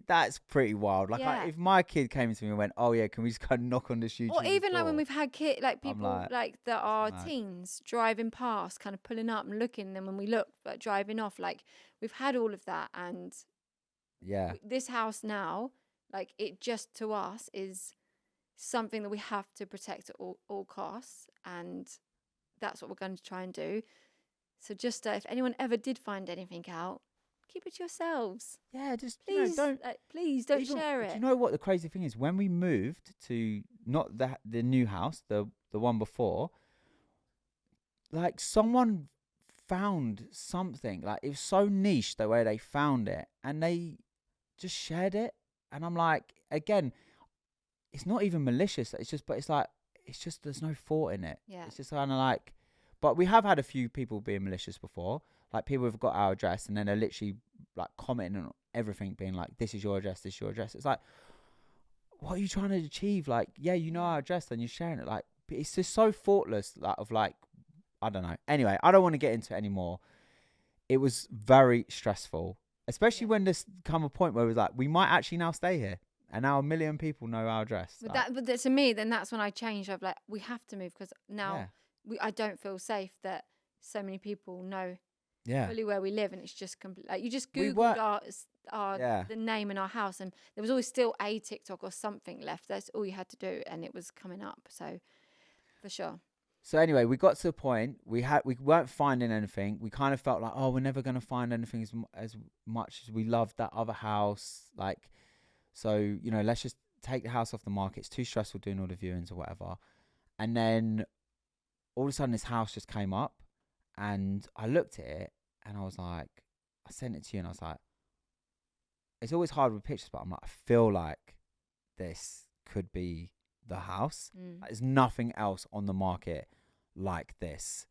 that's pretty wild. Like if my kid came to me and went, "Oh yeah, can we just go knock on this YouTube?" Or even like when we've had people like that are teens driving past, kind of pulling up and looking, and then when we look, but driving off, like we've had all of that. And this house now, like it just to us is something that we have to protect at all costs, and that's what we're going to try and do. So just if anyone ever did find anything out, keep it to yourselves. Yeah, just Please, please don't even, share do it. you know what the crazy thing is? When we moved to not the new house, the one before, like someone found something, like it was so niche the way they found it, and they just shared it. And I'm like, again, it's not even malicious. It's just, but it's just there's no thought in it. Yeah. It's just kind of like, but we have had a few people being malicious before. Like people have got our address and then they're literally like commenting on everything, being like, "This is your address. This is your address." It's like, what are you trying to achieve? Like, yeah, you know our address, then you're sharing it. Like, it's just so thoughtless. Like, of like, I don't know. Anyway, I don't want to get into it anymore. It was very stressful, especially when this come a point where it was like, we might actually now stay here, and now 1 million people know our address. But like, to me, then that's when I changed. I've like, we have to move because now I don't feel safe that so many people know fully where we live, and it's just complete. Like you just googled the name in our house, and there was always still a TikTok or something left. That's all you had to do, and it was coming up. So for sure. So anyway, we got to the point we weren't finding anything. We kind of felt like, oh, we're never gonna find anything as much as we loved that other house. Like, so you know, let's just take the house off the market. It's too stressful doing all the viewings or whatever. And then all of a sudden, this house just came up, and I looked at it, and I was like, I sent it to you, and I was like, it's always hard with pictures, but I'm like, I feel like this could be the house. There's nothing else on the market like this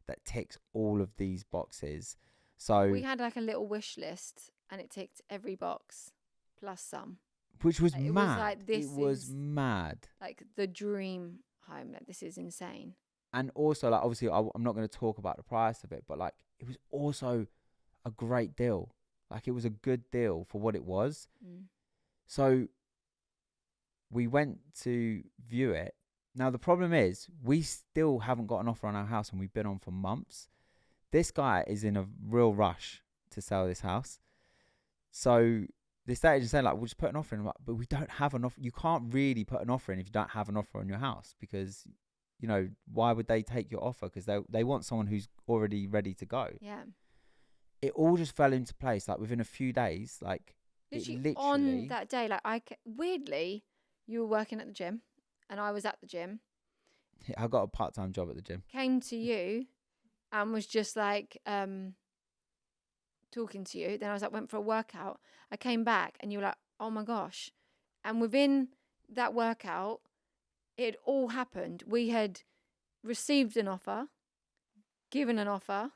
that ticks all of these boxes. So we had like a little wish list, and it ticked every box plus some, which was like, mad. It was mad. Like the dream home. Like this is insane. And also, like, obviously, I'm not going to talk about the price of it, but like, it was also a great deal. Like, it was a good deal for what it was. So we went to view it. Now, the problem is we still haven't got an offer on our house, and we've been on for months. This guy is in a real rush to sell this house. So the estate agent said, like, we'll just put an offer in. But we don't have an offer. You can't really put an offer in if you don't have an offer on your house, because, you know, why would they take your offer? Because they want someone who's already ready to go. Yeah. It all just fell into place, like, within a few days. Like, literally on that day, like, weirdly, you were working at the gym, and I was at the gym. I got a part-time job at the gym. Came to you and was just like talking to you. Then I was like, went for a workout. I came back and you were like, oh my gosh. And within that workout, it all happened. We had received an offer, given an offer.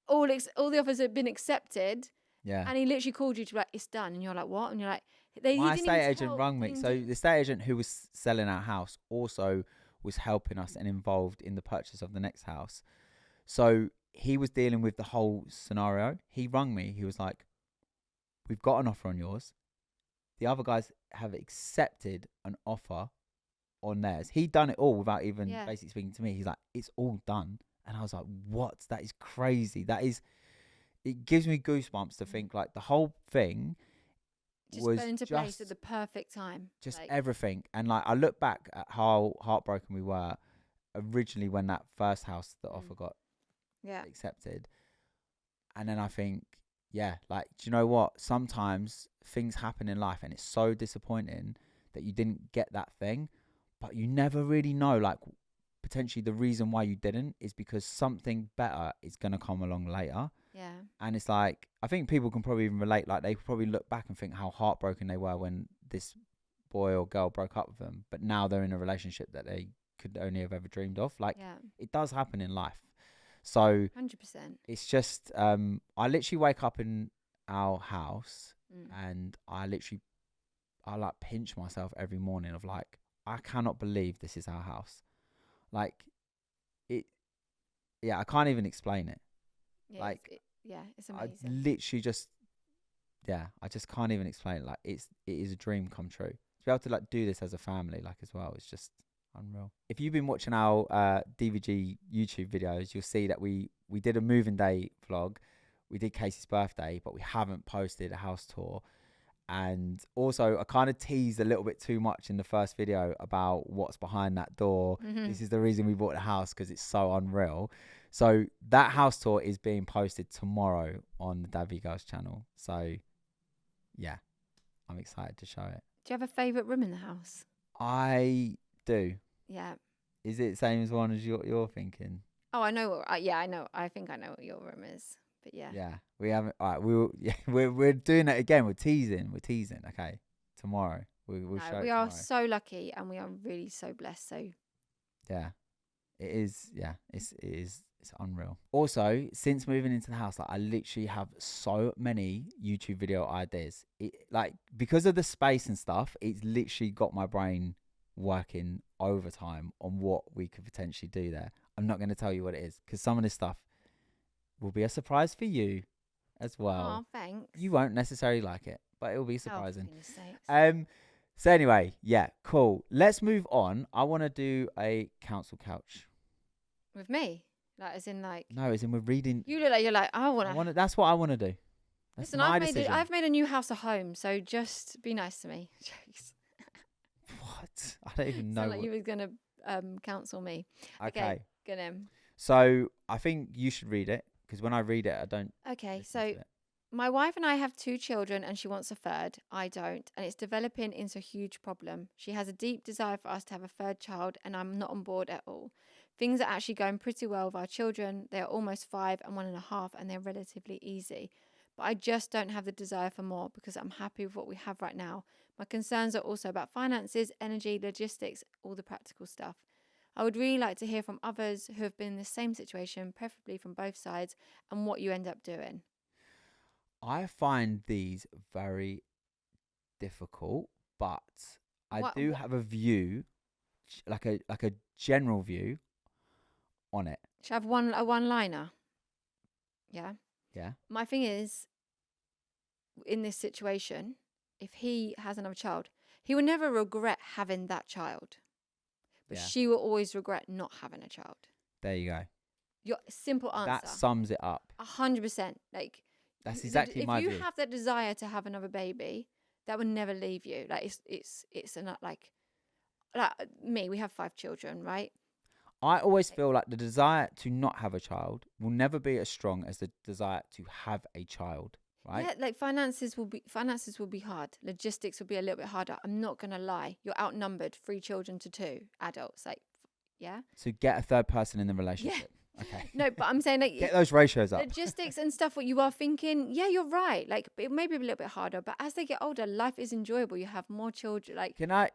All the offers had been accepted. Yeah. And he literally called you to be like, it's done. And you're like, what? And you're like, my estate agent rang me. So the estate agent who was selling our house also was helping us and involved in the purchase of the next house. So he was dealing with the whole scenario. He rang me. He was like, we've got an offer on yours. The other guys have accepted an offer on theirs. He'd done it all without even basically speaking to me. He's like, it's all done. And I was like, what? That is crazy. It gives me goosebumps to think like the whole thing just fell into place at the perfect time. Just like, everything. And like, I look back at how heartbroken we were originally when that first house, the offer got accepted. And then I think, like, do you know what? Sometimes things happen in life and it's so disappointing that you didn't get that thing, but you never really know, like, potentially the reason why you didn't is because something better is going to come along later. Yeah. And it's like, I think people can probably even relate. Like, they probably look back and think how heartbroken they were when this boy or girl broke up with them. But now they're in a relationship that they could only have ever dreamed of. Like, it does happen in life. So 100%. It's just, I literally wake up in our house and I like pinch myself every morning of like, I cannot believe this is our house. Like, I can't even explain it. Yeah, like, it's amazing. I literally just, I just can't even explain it. Like, it is a dream come true. To be able to like do this as a family, like, as well, it's just unreal. If you've been watching our DVG YouTube videos, you'll see that we did a moving day vlog. We did Casey's birthday, but we haven't posted a house tour. And also, I kind of teased a little bit too much in the first video about what's behind that door. Mm-hmm. This is the reason we bought the house, because it's so unreal. So that house tour is being posted tomorrow on the DadVGirls channel. So yeah, I'm excited to show it. Do you have a favourite room in the house? I do. Yeah. Is it the same as one as you're thinking? Oh, I know. Yeah, I know. I think I know what your room is. But yeah. Yeah, we haven't. All right, we're doing it again. We're teasing. Okay, tomorrow we'll show. We it are tomorrow. so lucky, and we are really so blessed. So Yeah, it is. Yeah, it is. It's unreal. Also, since moving into the house, like, I literally have so many YouTube video ideas. Because of the space and stuff, it's literally got my brain working overtime on what we could potentially do there. I'm not going to tell you what it is, because some of this stuff will be a surprise for you as well. oh, thanks. You won't necessarily like it, but it will be Oh, for surprising. goodness sakes. So anyway, yeah, cool. Let's move on. I want to do a council couch. With me, like as in like. No, as in we're reading. You look like you're like I want to. That's what I want to do. That's Listen, my decision. I've made a new house a home, so just be nice to me. Jokes. What? I don't even know. Sound like you were gonna counsel me. Okay. Get him. So I think you should read it, because when I read it, I don't. Okay, listen so to it. my wife and I have 2 children, and she wants a third. I don't, and it's developing into a huge problem. She has a deep desire for us to have a third child, and I'm not on board at all. Things are actually going pretty well with our children. They are almost 5 and 1.5, and they're relatively easy. But I just don't have the desire for more, because I'm happy with what we have right now. My concerns are also about finances, energy, logistics, all the practical stuff. I would really like to hear from others who have been in the same situation, preferably from both sides, and what you end up doing. I find these very difficult, but I do have a view, like a general view on it. Should I have a one-liner? Yeah. Yeah. My thing is, in this situation, if he has another child, he will never regret having that child. But Yeah. she will always regret not having a child. There you go. Your simple answer. That sums it up. 100%. Like That's exactly my view. If you have that desire to have another baby, that will never leave you. Like it's enough. Like me, we have 5 children, right? I always feel like the desire to not have a child will never be as strong as the desire to have a child, right? Yeah, like finances will be hard. Logistics will be a little bit harder. I'm not gonna lie. You're outnumbered, 3 children to 2 adults. Like, yeah. So get a third person in the relationship. Okay. No, but I'm saying like Get those ratios up. logistics and stuff. What you are thinking, yeah, you're right. Like it may be a little bit harder, but as they get older, life is enjoyable. You have more children. Like, Can I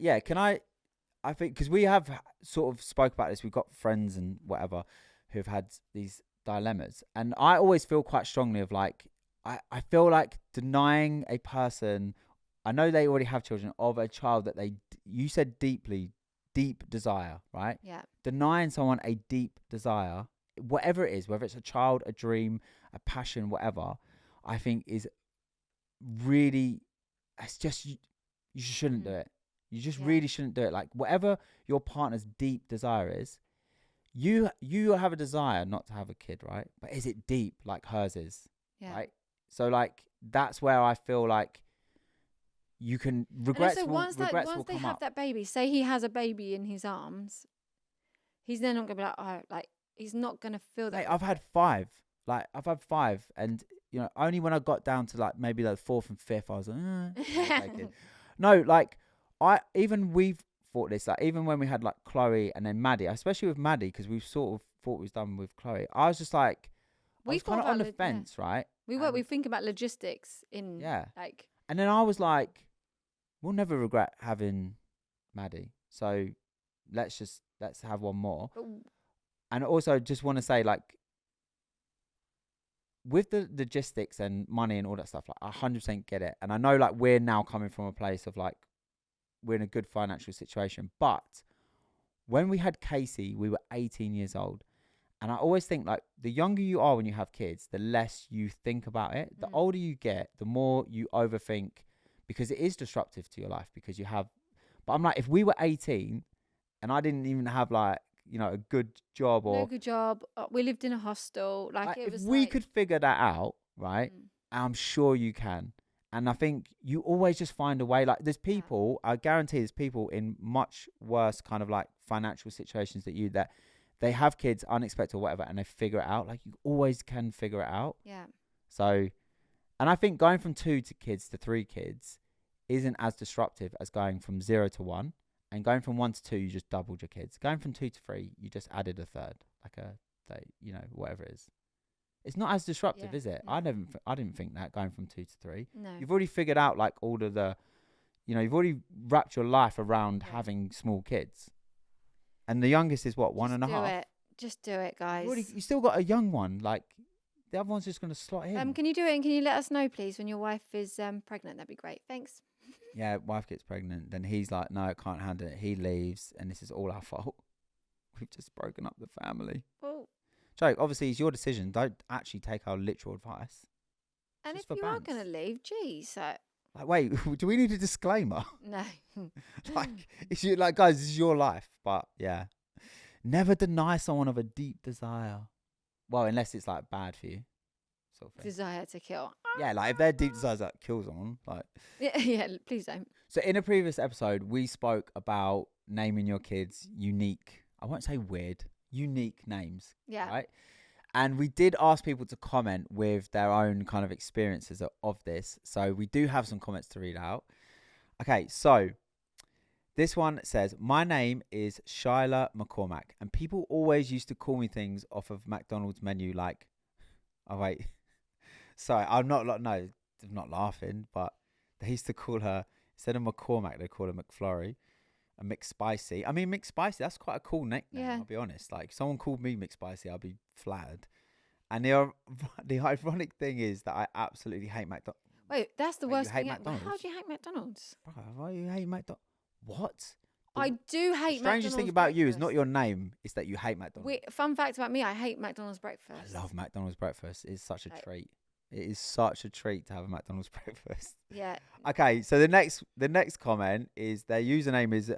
think, because we have sort of spoke about this, we've got friends and whatever who've had these dilemmas, and I always feel quite strongly of like, I feel like denying a person, I know they already have children, of a child that you said deep desire, right? yeah, Denying someone a deep desire, whatever it is, whether it's a child, a dream, a passion, whatever, I think is really, it's just, you shouldn't do it. You just really shouldn't do it. Like, whatever your partner's deep desire is, you have a desire not to have a kid, right? But is it deep like hers is, right? So like, that's where I feel like you can regrets will once come they have up. that baby, say he has a baby in his arms, he's then not gonna be like, oh, like he's not gonna feel that. Mate, I've had 5. Like, I've had 5, and you know, only when I got down to like maybe the 4th and 5th, I was like, I'll take it. No, like we've thought this, like even when we had like Chloe and then Maddie, especially with Maddie, because we sort of thought we was done with Chloe. I was just like, I was kind of on the fence, right? We think about logistics in like, and then I was like, we'll never regret having Maddie, so let's have one more. And also just want to say, like, with the logistics and money and all that stuff, like I 100% get it, and I know like we're now coming from a place of like we're in a good financial situation, but when we had Kaci, we were 18 years old. And I always think, like, the younger you are when you have kids, the less you think about it. The older you get, the more you overthink, because it is disruptive to your life, because you have, but I'm like, if we were 18 and I didn't even have like, you know, a good job or no good job, we lived in a hostel, like it if was we like, could figure that out, right? I'm sure you can. And I think you always just find a way. Like there's people, I guarantee there's people in much worse kind of like financial situations that you, that they have kids unexpected or whatever, and they figure it out. Like you always can figure it out. Yeah. So, and I think going from 2 kids to 3 kids isn't as disruptive as going from 0 to 1. And going from 1 to 2, you just doubled your kids. Going from 2 to 3, you just added a third, like whatever it is. It's not as disruptive, is it? No. I didn't think that going from 2 to 3. No. You've already figured out like all of the, you've already wrapped your life around having small kids. And the youngest is what, 1.5? Just do it, guys. You still got a young one. Like the other one's just going to slot in. Can you do it? And can you let us know, please, when your wife is pregnant? That'd be great. Thanks. Yeah, wife gets pregnant. Then he's like, no, I can't handle it. He leaves, and this is all our fault. We've just broken up the family. Oh. Joke, obviously, it's your decision. Don't actually take our literal advice. And Just if for you are bands. going to leave, geez. Like, wait, do we need a disclaimer? No. Like, guys, this is your life. But yeah, never deny someone of a deep desire. Well, unless it's like bad for you, sort of thing. Desire to kill. Yeah, like if their deep desire that kills someone, like. Yeah, please don't. So in a previous episode, we spoke about naming your kids unique. I won't say weird, unique names. Yeah. Right. And we did ask people to comment with their own kind of experiences of this. So we do have some comments to read out. Okay, so this one says, my name is Shyla McCormack, and people always used to call me things off of McDonald's menu like, oh, wait. Sorry, I'm not laughing, but they used to call her, instead of McCormack, they call her McFlurry. A McSpicy. I mean, McSpicy, that's quite a cool nickname, Yeah. I'll be honest. Like, if someone called me McSpicy, I'd be flattered. And the ironic thing is that I absolutely hate McDonald's. Wait, that's the Wait, you worst hate thing. McDonald's? How do you hate McDonald's? Why you hate McDonald's? What? I do hate McDonald's. Strangest thing about you is not your name, it's that you hate McDonald's. Fun fact about me, I hate McDonald's breakfast. I love McDonald's breakfast. It's such a treat. It is such a treat to have a McDonald's breakfast. Yeah. Okay, so the next comment is their username is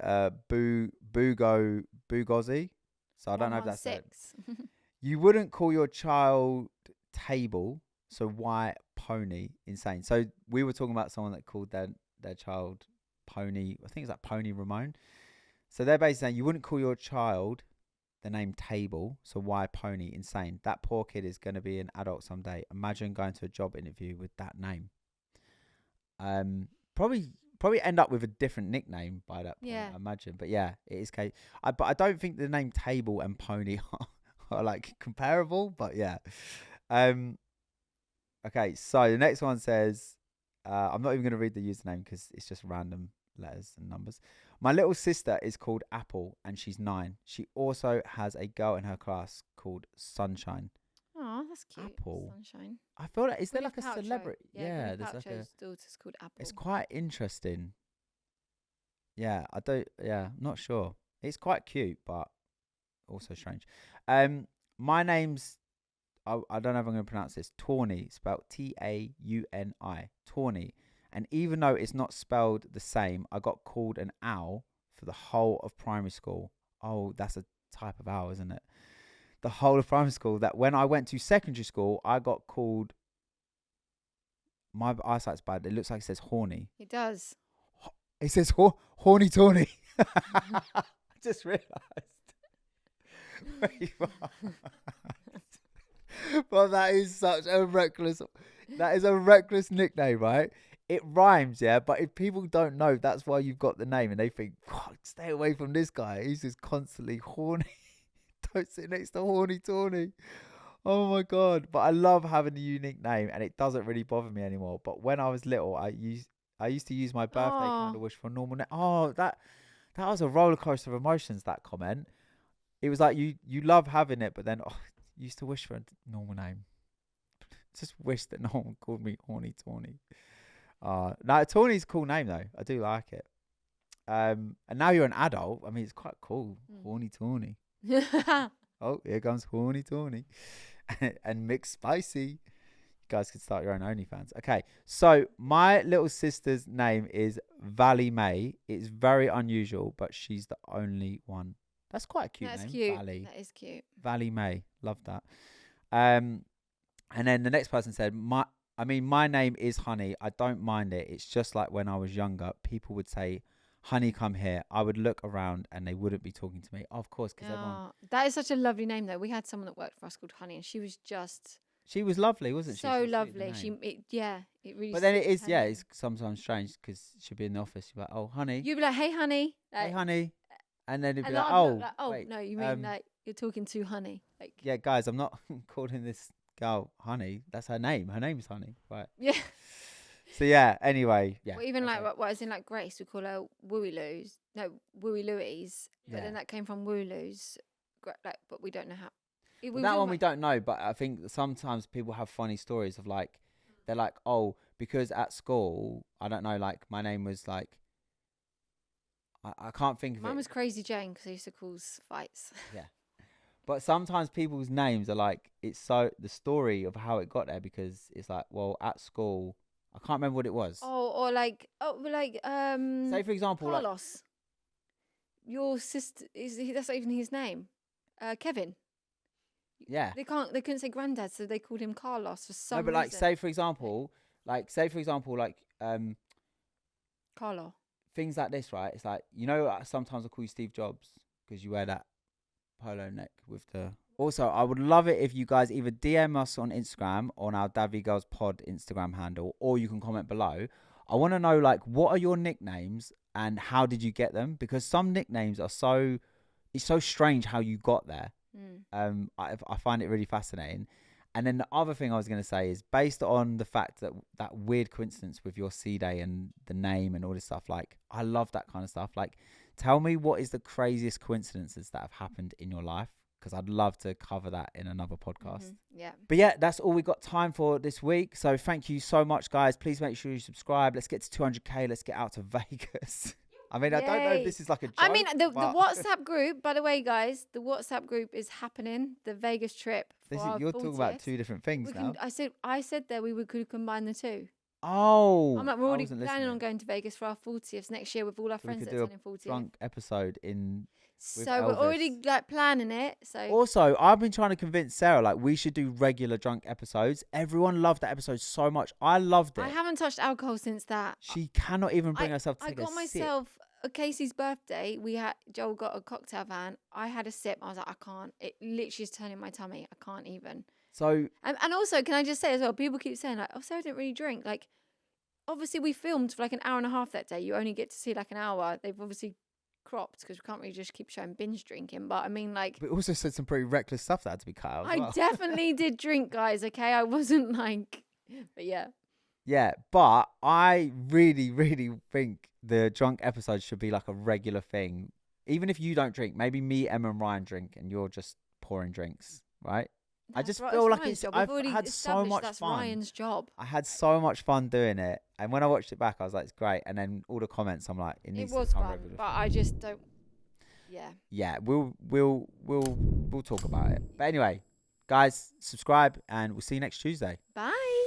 Bugozi. So I don't know if that's it. 116. You wouldn't call your child Table, so why Pony? Insane. So we were talking about someone that called their child Pony. I think it's like Pony Ramon. So they're basically saying you wouldn't call your child the name Table, so why Pony? Insane. That poor kid is going to be an adult someday. Imagine going to a job interview with that name. Probably end up with a different nickname by that point, I imagine. But yeah, it is Kaci. But I don't think the name Table and Pony are like comparable. But yeah. Okay, so the next one says, I'm not even going to read the username because it's just random letters and numbers. My little sister is called Apple and she's 9. She also has a girl in her class called Sunshine. Oh, that's cute. Apple. Sunshine. I feel like, is there like a Paltrow. celebrity? Yeah, there's like a. daughter's called Apple. It's quite interesting. Yeah, not sure. It's quite cute, but also strange. My name's, I don't know if I'm going to pronounce this, Tawny, spelled Tauni, Tawny. And even though it's not spelled the same, I got called an owl for the whole of primary school. Oh, that's a type of owl, isn't it? The whole of primary school. That when I went to secondary school, I got called, my eyesight's bad, it looks like it says horny. It does. It says horny Tawny. I just realised. Well, that is such a reckless nickname, right? It rhymes, yeah, but if people don't know, that's why you've got the name and they think, stay away from this guy. He's just constantly horny. Don't sit next to horny Tawny. Oh my God. But I love having a unique name and it doesn't really bother me anymore. But when I was little, I used to use my birthday candle wish for a normal name. Oh, that was a roller coaster of emotions, that comment. It was like you love having it, but then you used to wish for a normal name. Just wish that no one called me horny Tawny. No, Tawny's a cool name though. I do like it. And now you're an adult. I mean, it's quite cool. Horny Tawny. Oh, here comes horny Tawny. And mixed spicy. You guys could start your own OnlyFans. Okay, so my little sister's name is Valley May. It's very unusual, but she's the only one. That's quite a cute name. That's cute. Valley. That is cute. Valley May. Love that. And then the next person said, I mean, my name is Honey. I don't mind it. It's just like when I was younger, people would say, Honey, come here. I would look around and they wouldn't be talking to me. Of course, because everyone... That is such a lovely name, though. We had someone that worked for us called Honey, and she was just She was lovely, wasn't she? so She was lovely. sweet with the name. It really. But then it suits is, her yeah, name. it's sometimes strange because she'll be in the office. She'll be like, oh, Honey. You'd be like, "Hey, Honey." Hey, Honey. And then it'd be And like, I'd oh, look like, wait, no, you mean like you're talking to Honey? Like, yeah, guys, I'm not calling this girl Honey. That's her name. Her name's Honey. Right. yeah. So, yeah, anyway. Yeah. Or even okay. like what is in like Grace, we call her Wooey Louise. No, Wooey Louise. But Yeah. then that came from Woo Lou's. Like, but we don't know how. Well, that one we don't know, but I think sometimes people have funny stories of like, they're like, oh, because at school, I don't know, like my name was like, I can't think of Mine it. was Crazy Jane because I used to cause fights. Yeah. But sometimes people's names are like, it's so, the story of how it got there, because it's like, well, at school, I can't remember what it was. Or like, Say, for example, like, Carlos. Your sister, that's not even his name. Kevin. yeah. They couldn't say granddad, so they called him Carlos for some No, but reason. like, say, for example, Carlo. things like this, right? It's like, you know, sometimes I call you Steve Jobs because you wear that polo neck with the... Also, I would love it if you guys either DM us on Instagram on our DadVGirls Pod Instagram handle, or you can comment below. I want to know, like, what are your nicknames and how did you get them? Because some nicknames are so... It's so strange how you got there. I find it really fascinating. And then the other thing I was going to say is, based on the fact that that weird coincidence with your C-Day and the name and all this stuff, like, I love that kind of stuff. Like, tell me what is the craziest coincidences that have happened in your life, because I'd love to cover that in another podcast. Yeah. But yeah, that's all we got time for this week. So thank you so much, guys. Please make sure you subscribe. Let's get to 200k. Let's get out to Vegas. I mean, I don't know if this is like a joke. I mean, the WhatsApp group, by the way, guys, the WhatsApp group is happening. The Vegas trip. You're talking about two different things now. I said that we could combine the two. Oh. I'm like, we're already planning on going to Vegas for our 40th next year with all our friends that are turning 40th. Drunk episode in. So we're already like planning it. So also, I've been trying to convince Sarah, like, we should do regular drunk episodes. Everyone loved that episode so much. I loved it. I haven't touched alcohol since that. She cannot even bring herself to take a sip. I got myself at Casey's birthday. Joel got a cocktail van. I had a sip. I was like, I can't. It literally is turning my tummy. I can't even. So and also, can I just say as well? People keep saying like, oh, Sarah didn't really drink. Like, obviously we filmed for like an hour and a half that day. You only get to see like an hour. They've obviously cropped because we can't really just keep showing binge drinking. But I mean, like, we also said some pretty reckless stuff that had to be cut out. I definitely did drink, guys. Okay, I wasn't like, but yeah. Yeah, but I really, really think the drunk episode should be like a regular thing. Even if you don't drink, maybe me, Emma, and Ryan drink, and you're just pouring drinks, right? I just feel like I've had so much that's fun. Ryan's job. I had so much fun doing it, and when I watched it back, I was like, "It's great." And then all the comments, I'm like, "It needs to become fun, regular." But I just don't. Yeah. Yeah, we'll talk about it. But anyway, guys, subscribe, and we'll see you next Tuesday. Bye.